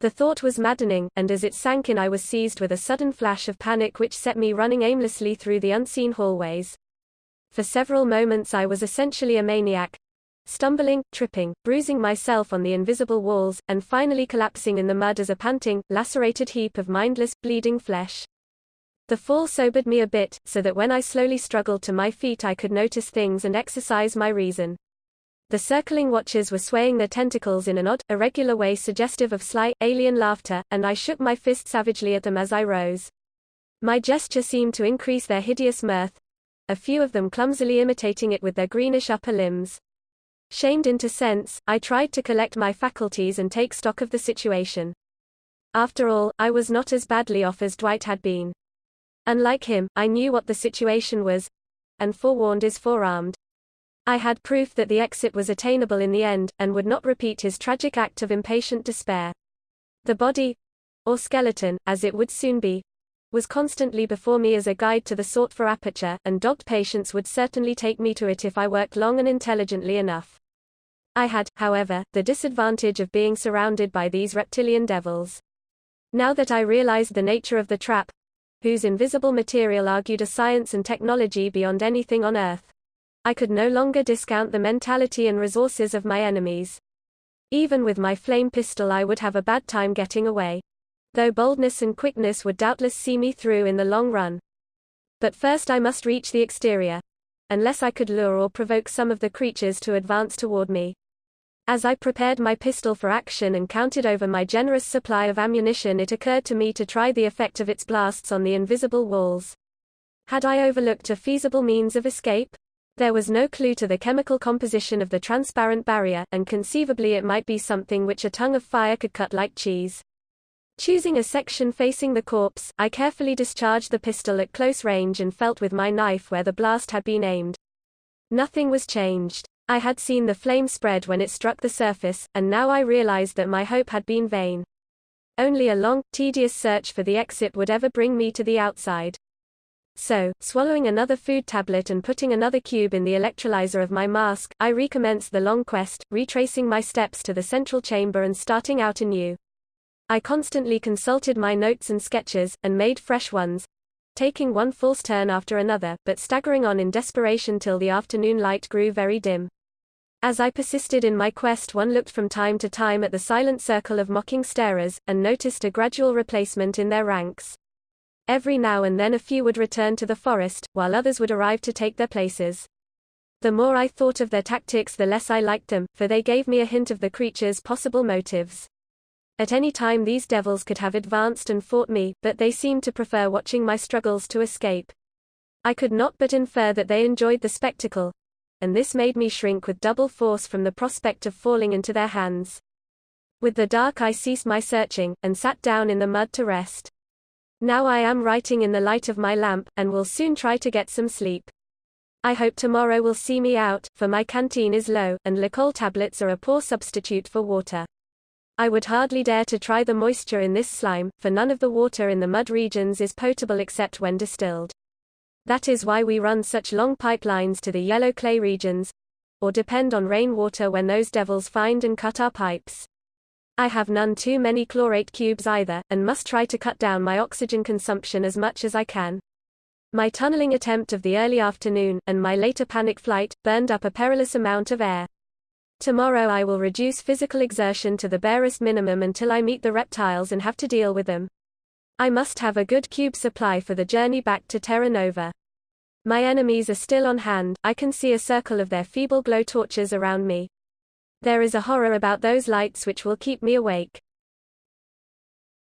The thought was maddening, and as it sank in I was seized with a sudden flash of panic which set me running aimlessly through the unseen hallways. For several moments I was essentially a maniac, stumbling, tripping, bruising myself on the invisible walls, and finally collapsing in the mud as a panting, lacerated heap of mindless, bleeding flesh. The fall sobered me a bit, so that when I slowly struggled to my feet I could notice things and exercise my reason. The circling watchers were swaying their tentacles in an odd, irregular way suggestive of sly, alien laughter, and I shook my fist savagely at them as I rose. My gesture seemed to increase their hideous mirth, a few of them clumsily imitating it with their greenish upper limbs. Shamed into sense, I tried to collect my faculties and take stock of the situation. After all, I was not as badly off as Dwight had been. Unlike him, I knew what the situation was, and forewarned is forearmed. I had proof that the exit was attainable in the end, and would not repeat his tragic act of impatient despair. The body, or skeleton, as it would soon be, was constantly before me as a guide to the sought-for aperture, and dogged patience would certainly take me to it if I worked long and intelligently enough. I had, however, the disadvantage of being surrounded by these reptilian devils. Now that I realized the nature of the trap, whose invisible material argued a science and technology beyond anything on Earth. I could no longer discount the mentality and resources of my enemies. Even with my flame pistol I would have a bad time getting away. Though boldness and quickness would doubtless see me through in the long run. But first I must reach the exterior. Unless I could lure or provoke some of the creatures to advance toward me. As I prepared my pistol for action and counted over my generous supply of ammunition, it occurred to me to try the effect of its blasts on the invisible walls. Had I overlooked a feasible means of escape? There was no clue to the chemical composition of the transparent barrier, and conceivably it might be something which a tongue of fire could cut like cheese. Choosing a section facing the corpse, I carefully discharged the pistol at close range and felt with my knife where the blast had been aimed. Nothing was changed. I had seen the flame spread when it struck the surface, and now I realized that my hope had been vain. Only a long, tedious search for the exit would ever bring me to the outside. So, swallowing another food tablet and putting another cube in the electrolyzer of my mask, I recommenced the long quest, retracing my steps to the central chamber and starting out anew. I constantly consulted my notes and sketches, and made fresh ones, taking one false turn after another, but staggering on in desperation till the afternoon light grew very dim. As I persisted in my quest, one looked from time to time at the silent circle of mocking starers, and noticed a gradual replacement in their ranks. Every now and then a few would return to the forest, while others would arrive to take their places. The more I thought of their tactics, the less I liked them, for they gave me a hint of the creatures' possible motives. At any time these devils could have advanced and fought me, but they seemed to prefer watching my struggles to escape. I could not but infer that they enjoyed the spectacle, and this made me shrink with double force from the prospect of falling into their hands. With the dark I ceased my searching, and sat down in the mud to rest. Now I am writing in the light of my lamp, and will soon try to get some sleep. I hope tomorrow will see me out, for my canteen is low, and Licol tablets are a poor substitute for water. I would hardly dare to try the moisture in this slime, for none of the water in the mud regions is potable except when distilled. That is why we run such long pipelines to the yellow clay regions, or depend on rainwater when those devils find and cut our pipes. I have none too many chlorate cubes either, and must try to cut down my oxygen consumption as much as I can. My tunneling attempt of the early afternoon, and my later panic flight, burned up a perilous amount of air. Tomorrow I will reduce physical exertion to the barest minimum until I meet the reptiles and have to deal with them. I must have a good cube supply for the journey back to Terra Nova. My enemies are still on hand, I can see a circle of their feeble glow torches around me. There is a horror about those lights which will keep me awake.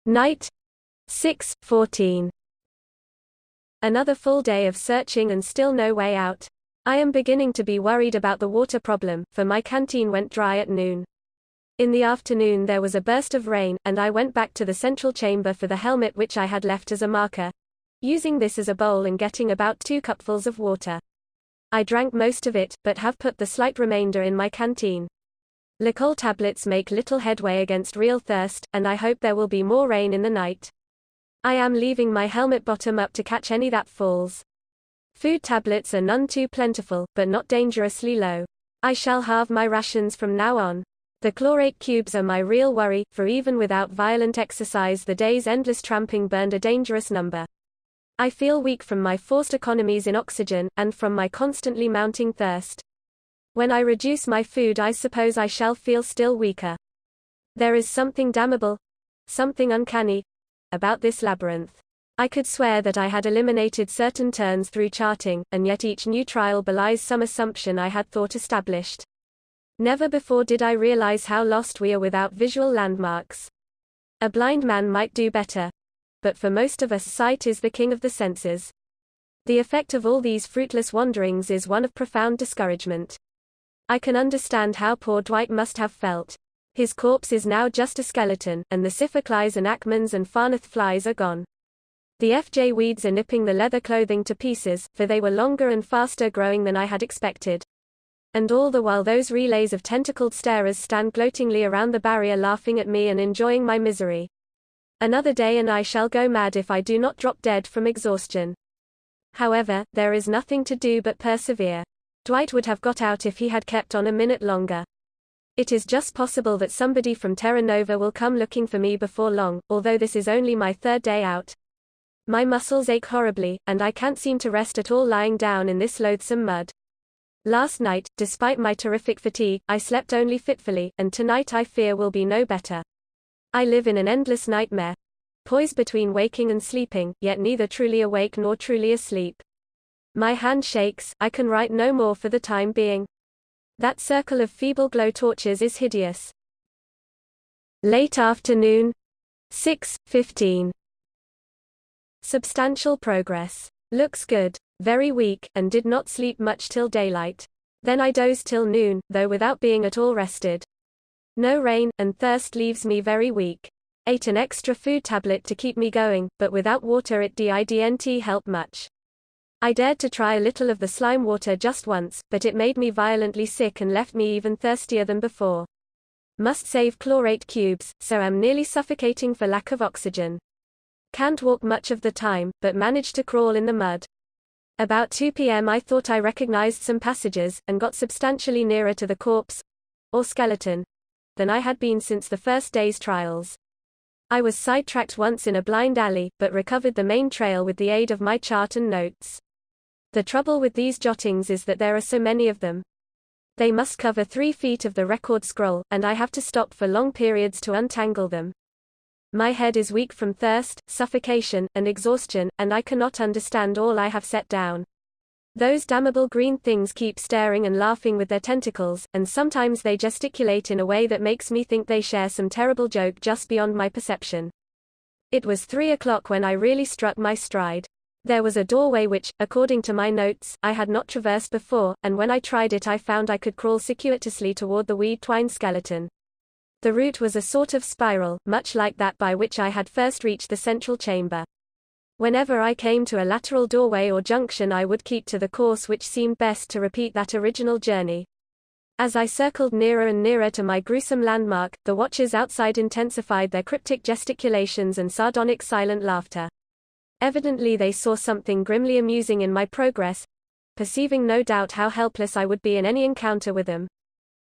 Night 6:14. Another full day of searching and still no way out. I am beginning to be worried about the water problem, for my canteen went dry at noon. In the afternoon there was a burst of rain, and I went back to the central chamber for the helmet which I had left as a marker, using this as a bowl and getting about 2 cupfuls of water. I drank most of it, but have put the slight remainder in my canteen. Licol tablets make little headway against real thirst, and I hope there will be more rain in the night. I am leaving my helmet bottom up to catch any that falls. Food tablets are none too plentiful, but not dangerously low. I shall halve my rations from now on. The chlorate cubes are my real worry, for even without violent exercise the day's endless tramping burned a dangerous number. I feel weak from my forced economies in oxygen, and from my constantly mounting thirst. When I reduce my food I suppose I shall feel still weaker. There is something damnable, something uncanny, about this labyrinth. I could swear that I had eliminated certain turns through charting, and yet each new trial belies some assumption I had thought established. Never before did I realize how lost we are without visual landmarks. A blind man might do better. But for most of us sight is the king of the senses. The effect of all these fruitless wanderings is one of profound discouragement. I can understand how poor Dwight must have felt. His corpse is now just a skeleton, and the Siphoclies and Acmans and Farnath flies are gone. The FJ weeds are nipping the leather clothing to pieces, for they were longer and faster growing than I had expected. And all the while those relays of tentacled starers stand gloatingly around the barrier laughing at me and enjoying my misery. Another day and I shall go mad if I do not drop dead from exhaustion. However, there is nothing to do but persevere. Dwight would have got out if he had kept on a minute longer. It is just possible that somebody from Terra Nova will come looking for me before long, although this is only my 3rd day out. My muscles ache horribly, and I can't seem to rest at all lying down in this loathsome mud. Last night, despite my terrific fatigue, I slept only fitfully, and tonight I fear will be no better. I live in an endless nightmare, poised between waking and sleeping, yet neither truly awake nor truly asleep. My hand shakes, I can write no more for the time being. That circle of feeble glow torches is hideous. Late afternoon, 6:15. Substantial progress. Looks good. Very weak, and did not sleep much till daylight. Then I dozed till noon, though without being at all rested. No rain, and thirst leaves me very weak. Ate an extra food tablet to keep me going, but without water it didn't help much. I dared to try a little of the slime water just once, but it made me violently sick and left me even thirstier than before. Must save chlorate cubes, so am nearly suffocating for lack of oxygen. Can't walk much of the time, but managed to crawl in the mud. About 2 p.m. I thought I recognized some passages, and got substantially nearer to the corpse, or skeleton, than I had been since the first day's trials. I was sidetracked once in a blind alley, but recovered the main trail with the aid of my chart and notes. The trouble with these jottings is that there are so many of them. They must cover 3 feet of the record scroll, and I have to stop for long periods to untangle them. My head is weak from thirst, suffocation, and exhaustion, and I cannot understand all I have set down. Those damnable green things keep staring and laughing with their tentacles, and sometimes they gesticulate in a way that makes me think they share some terrible joke just beyond my perception. It was 3 o'clock when I really struck my stride. There was a doorway which, according to my notes, I had not traversed before, and when I tried it I found I could crawl circuitously toward the weed-twined skeleton. The route was a sort of spiral, much like that by which I had first reached the central chamber. Whenever I came to a lateral doorway or junction I would keep to the course which seemed best to repeat that original journey. As I circled nearer and nearer to my gruesome landmark, the watchers outside intensified their cryptic gesticulations and sardonic silent laughter. Evidently they saw something grimly amusing in my progress, perceiving no doubt how helpless I would be in any encounter with them.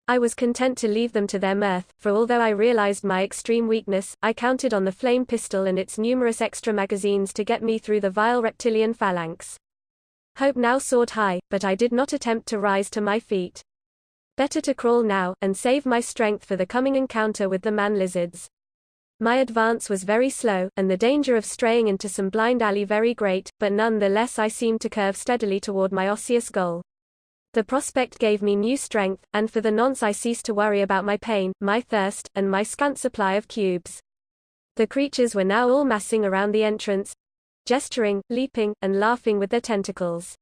I was content to leave them to their mirth, for although I realized my extreme weakness, I counted on the flame pistol and its numerous extra magazines to get me through the vile reptilian phalanx. Hope now soared high, but I did not attempt to rise to my feet. Better to crawl now, and save my strength for the coming encounter with the man-lizards. My advance was very slow, and the danger of straying into some blind alley very great, but none the less I seemed to curve steadily toward my osseous goal. The prospect gave me new strength, and for the nonce I ceased to worry about my pain, my thirst, and my scant supply of cubes. The creatures were now all massing around the entrance, gesturing, leaping, and laughing with their tentacles.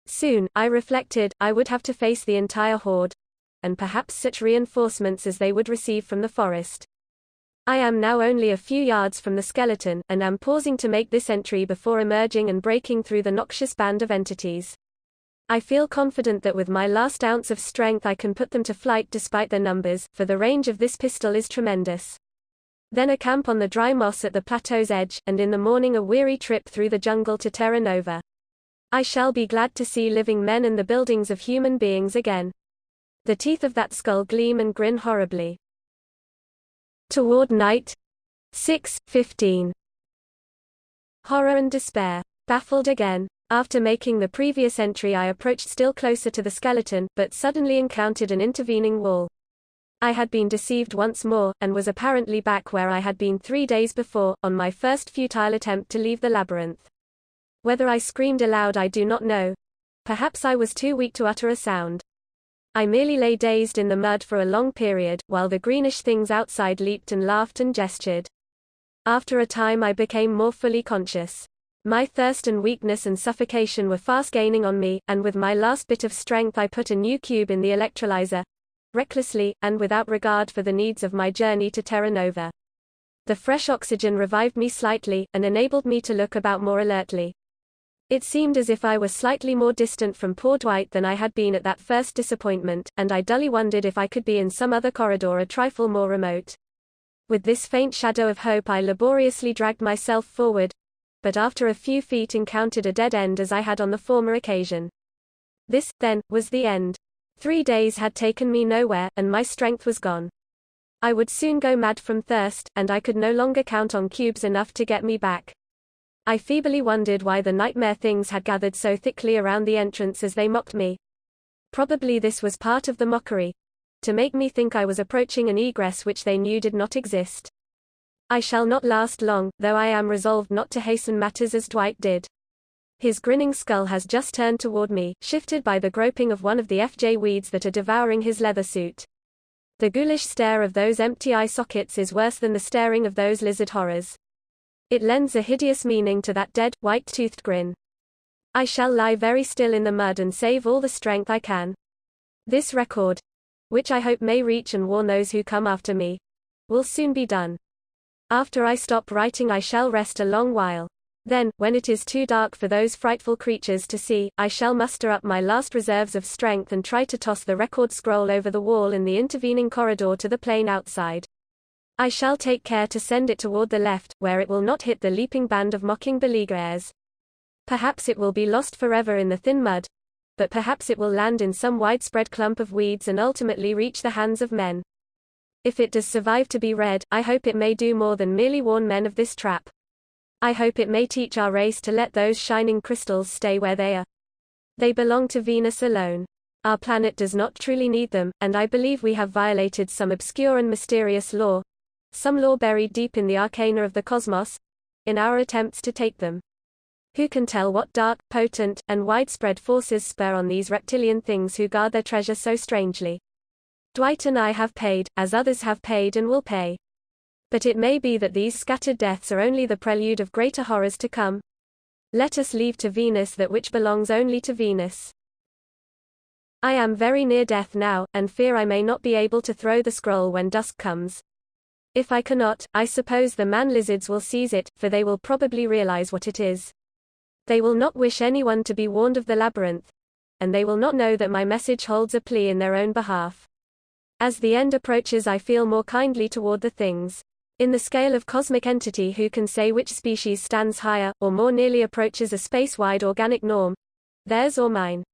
Soon, I reflected, I would have to face the entire horde, and perhaps such reinforcements as they would receive from the forest. I am now only a few yards from the skeleton, and am pausing to make this entry before emerging and breaking through the noxious band of entities. I feel confident that with my last ounce of strength I can put them to flight despite their numbers, for the range of this pistol is tremendous. Then a camp on the dry moss at the plateau's edge, and in the morning a weary trip through the jungle to Terra Nova. I shall be glad to see living men and the buildings of human beings again. The teeth of that skull gleam and grin horribly. Toward night. 6:15. Horror and despair. Baffled again. After making the previous entry I approached still closer to the skeleton, but suddenly encountered an intervening wall. I had been deceived once more, and was apparently back where I had been 3 days before, on my first futile attempt to leave the labyrinth. Whether I screamed aloud I do not know. Perhaps I was too weak to utter a sound. I merely lay dazed in the mud for a long period, while the greenish things outside leaped and laughed and gestured. After a time I became more fully conscious. My thirst and weakness and suffocation were fast gaining on me, and with my last bit of strength I put a new cube in the electrolyzer, recklessly, and without regard for the needs of my journey to Terra Nova. The fresh oxygen revived me slightly, and enabled me to look about more alertly. It seemed as if I were slightly more distant from poor Dwight than I had been at that first disappointment, and I dully wondered if I could be in some other corridor a trifle more remote. With this faint shadow of hope I laboriously dragged myself forward, but after a few feet encountered a dead end as I had on the former occasion. This, then, was the end. 3 days had taken me nowhere, and my strength was gone. I would soon go mad from thirst, and I could no longer count on cubes enough to get me back. I feebly wondered why the nightmare things had gathered so thickly around the entrance as they mocked me. Probably this was part of the mockery, to make me think I was approaching an egress which they knew did not exist. I shall not last long, though I am resolved not to hasten matters as Dwight did. His grinning skull has just turned toward me, shifted by the groping of one of the FJ weeds that are devouring his leather suit. The ghoulish stare of those empty eye sockets is worse than the staring of those lizard horrors. It lends a hideous meaning to that dead, white-toothed grin. I shall lie very still in the mud and save all the strength I can. This record, which I hope may reach and warn those who come after me, will soon be done. After I stop writing I shall rest a long while. Then, when it is too dark for those frightful creatures to see, I shall muster up my last reserves of strength and try to toss the record scroll over the wall in the intervening corridor to the plain outside. I shall take care to send it toward the left, where it will not hit the leaping band of mocking beleaguers. Perhaps it will be lost forever in the thin mud, but perhaps it will land in some widespread clump of weeds and ultimately reach the hands of men. If it does survive to be read, I hope it may do more than merely warn men of this trap. I hope it may teach our race to let those shining crystals stay where they are. They belong to Venus alone. Our planet does not truly need them, and I believe we have violated some obscure and mysterious law, some law buried deep in the arcana of the cosmos, in our attempts to take them. Who can tell what dark, potent, and widespread forces spur on these reptilian things who guard their treasure so strangely? Dwight and I have paid, as others have paid and will pay. But it may be that these scattered deaths are only the prelude of greater horrors to come. Let us leave to Venus that which belongs only to Venus. I am very near death now, and fear I may not be able to throw the scroll when dusk comes. If I cannot, I suppose the man-lizards will seize it, for they will probably realize what it is. They will not wish anyone to be warned of the labyrinth, and they will not know that my message holds a plea in their own behalf. As the end approaches I feel more kindly toward the things. In the scale of cosmic entity, who can say which species stands higher, or more nearly approaches a space-wide organic norm? Theirs or mine?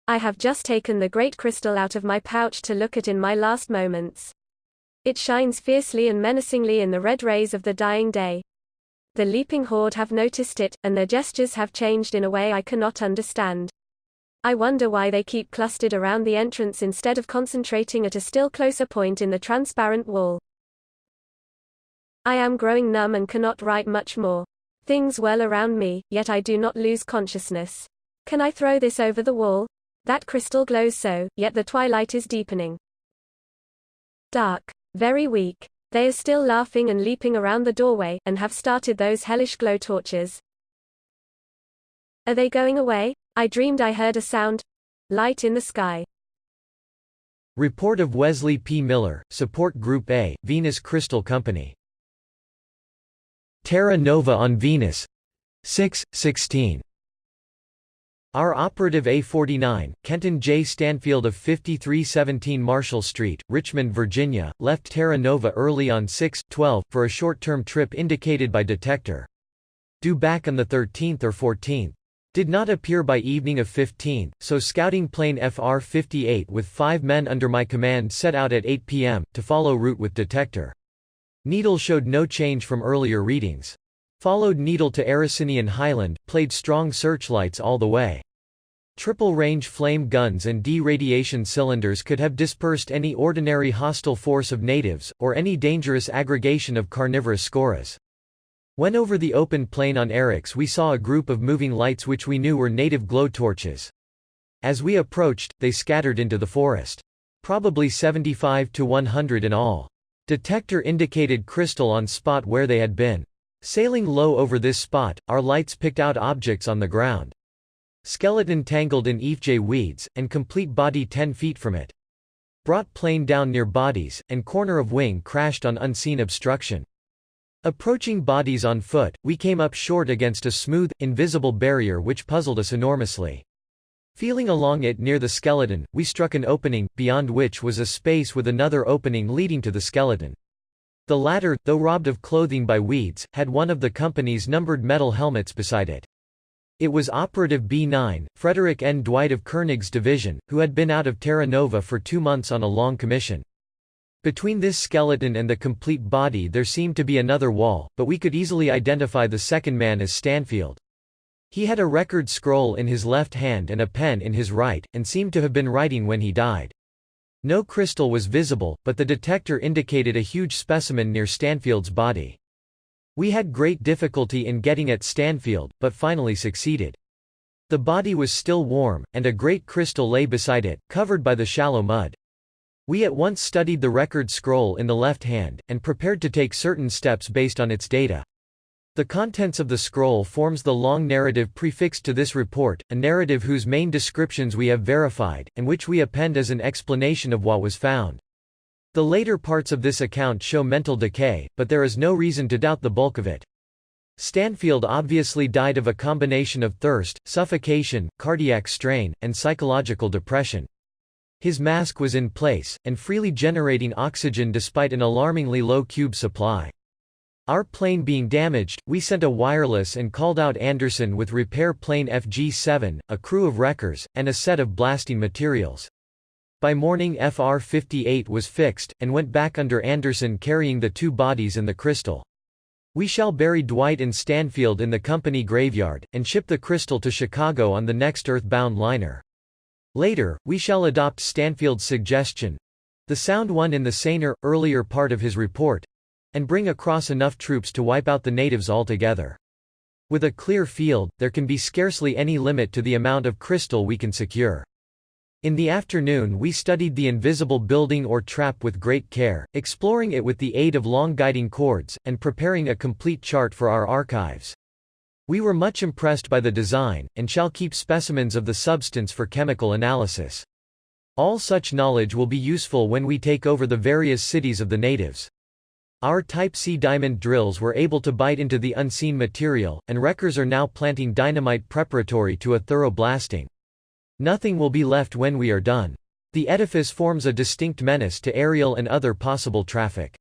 I have just taken the great crystal out of my pouch to look at in my last moments. It shines fiercely and menacingly in the red rays of the dying day. The leaping horde have noticed it, and their gestures have changed in a way I cannot understand. I wonder why they keep clustered around the entrance instead of concentrating at a still closer point in the transparent wall. I am growing numb and cannot write much more. Things whirl around me, yet I do not lose consciousness. Can I throw this over the wall? That crystal glows so, yet the twilight is deepening. Dark. Very weak. They are still laughing and leaping around the doorway, and have started those hellish glow torches. Are they going away? I dreamed I heard a sound. Light in the sky. Report of Wesley P. Miller, Support Group A, Venus Crystal Company. Terra Nova on Venus. 6/16. Our operative A49, Kenton J. Stanfield of 5317 Marshall Street, Richmond, Virginia, left Terra Nova early on 6/12 for a short-term trip indicated by detector. Due back on the 13th or 14th. Did not appear by evening of 15th, so scouting plane FR-58 with 5 men under my command set out at 8 p.m. to follow route with detector. Needle showed no change from earlier readings. Followed needle to Abyssinian Highland, played strong searchlights all the way. Triple-range flame guns and D-radiation cylinders could have dispersed any ordinary hostile force of natives, or any dangerous aggregation of carnivorous scoras. When over the open plain on Eryx we saw a group of moving lights which we knew were native glow torches. As we approached, they scattered into the forest. Probably 75 to 100 in all. Detector indicated crystal on spot where they had been. Sailing low over this spot, our lights picked out objects on the ground. Skeleton tangled in FJ weeds, and complete body 10 feet from it. Brought plane down near bodies, and corner of wing crashed on unseen obstruction. Approaching bodies on foot, we came up short against a smooth, invisible barrier which puzzled us enormously. Feeling along it near the skeleton, we struck an opening, beyond which was a space with another opening leading to the skeleton. The latter, though robbed of clothing by weeds, had one of the company's numbered metal helmets beside it. It was Operative B9, Frederick N. Dwight of Koenig's division, who had been out of Terra Nova for 2 months on a long commission. Between this skeleton and the complete body there seemed to be another wall, but we could easily identify the second man as Stanfield. He had a record scroll in his left hand and a pen in his right, and seemed to have been writing when he died. No crystal was visible, but the detector indicated a huge specimen near Stanfield's body. We had great difficulty in getting at Stanfield, but finally succeeded. The body was still warm, and a great crystal lay beside it, covered by the shallow mud. We at once studied the record scroll in the left hand, and prepared to take certain steps based on its data. The contents of the scroll forms the long narrative prefixed to this report, a narrative whose main descriptions we have verified, and which we append as an explanation of what was found. The later parts of this account show mental decay, but there is no reason to doubt the bulk of it. Stanfield obviously died of a combination of thirst, suffocation, cardiac strain, and psychological depression. His mask was in place, and freely generating oxygen despite an alarmingly low cube supply. Our plane being damaged, we sent a wireless and called out Anderson with repair plane FG-7, a crew of wreckers, and a set of blasting materials. By morning FR-58 was fixed, and went back under Anderson carrying the two bodies and the crystal. We shall bury Dwight and Stanfield in the company graveyard, and ship the crystal to Chicago on the next earthbound liner. Later, we shall adopt Stanfield's suggestion—the sound one in the saner, earlier part of his report—and bring across enough troops to wipe out the natives altogether. With a clear field, there can be scarcely any limit to the amount of crystal we can secure. In the afternoon we studied the invisible building or trap with great care, exploring it with the aid of long guiding cords, and preparing a complete chart for our archives. We were much impressed by the design, and shall keep specimens of the substance for chemical analysis. All such knowledge will be useful when we take over the various cities of the natives. Our Type C diamond drills were able to bite into the unseen material, and wreckers are now planting dynamite preparatory to a thorough blasting. Nothing will be left when we are done. The edifice forms a distinct menace to aerial and other possible traffic.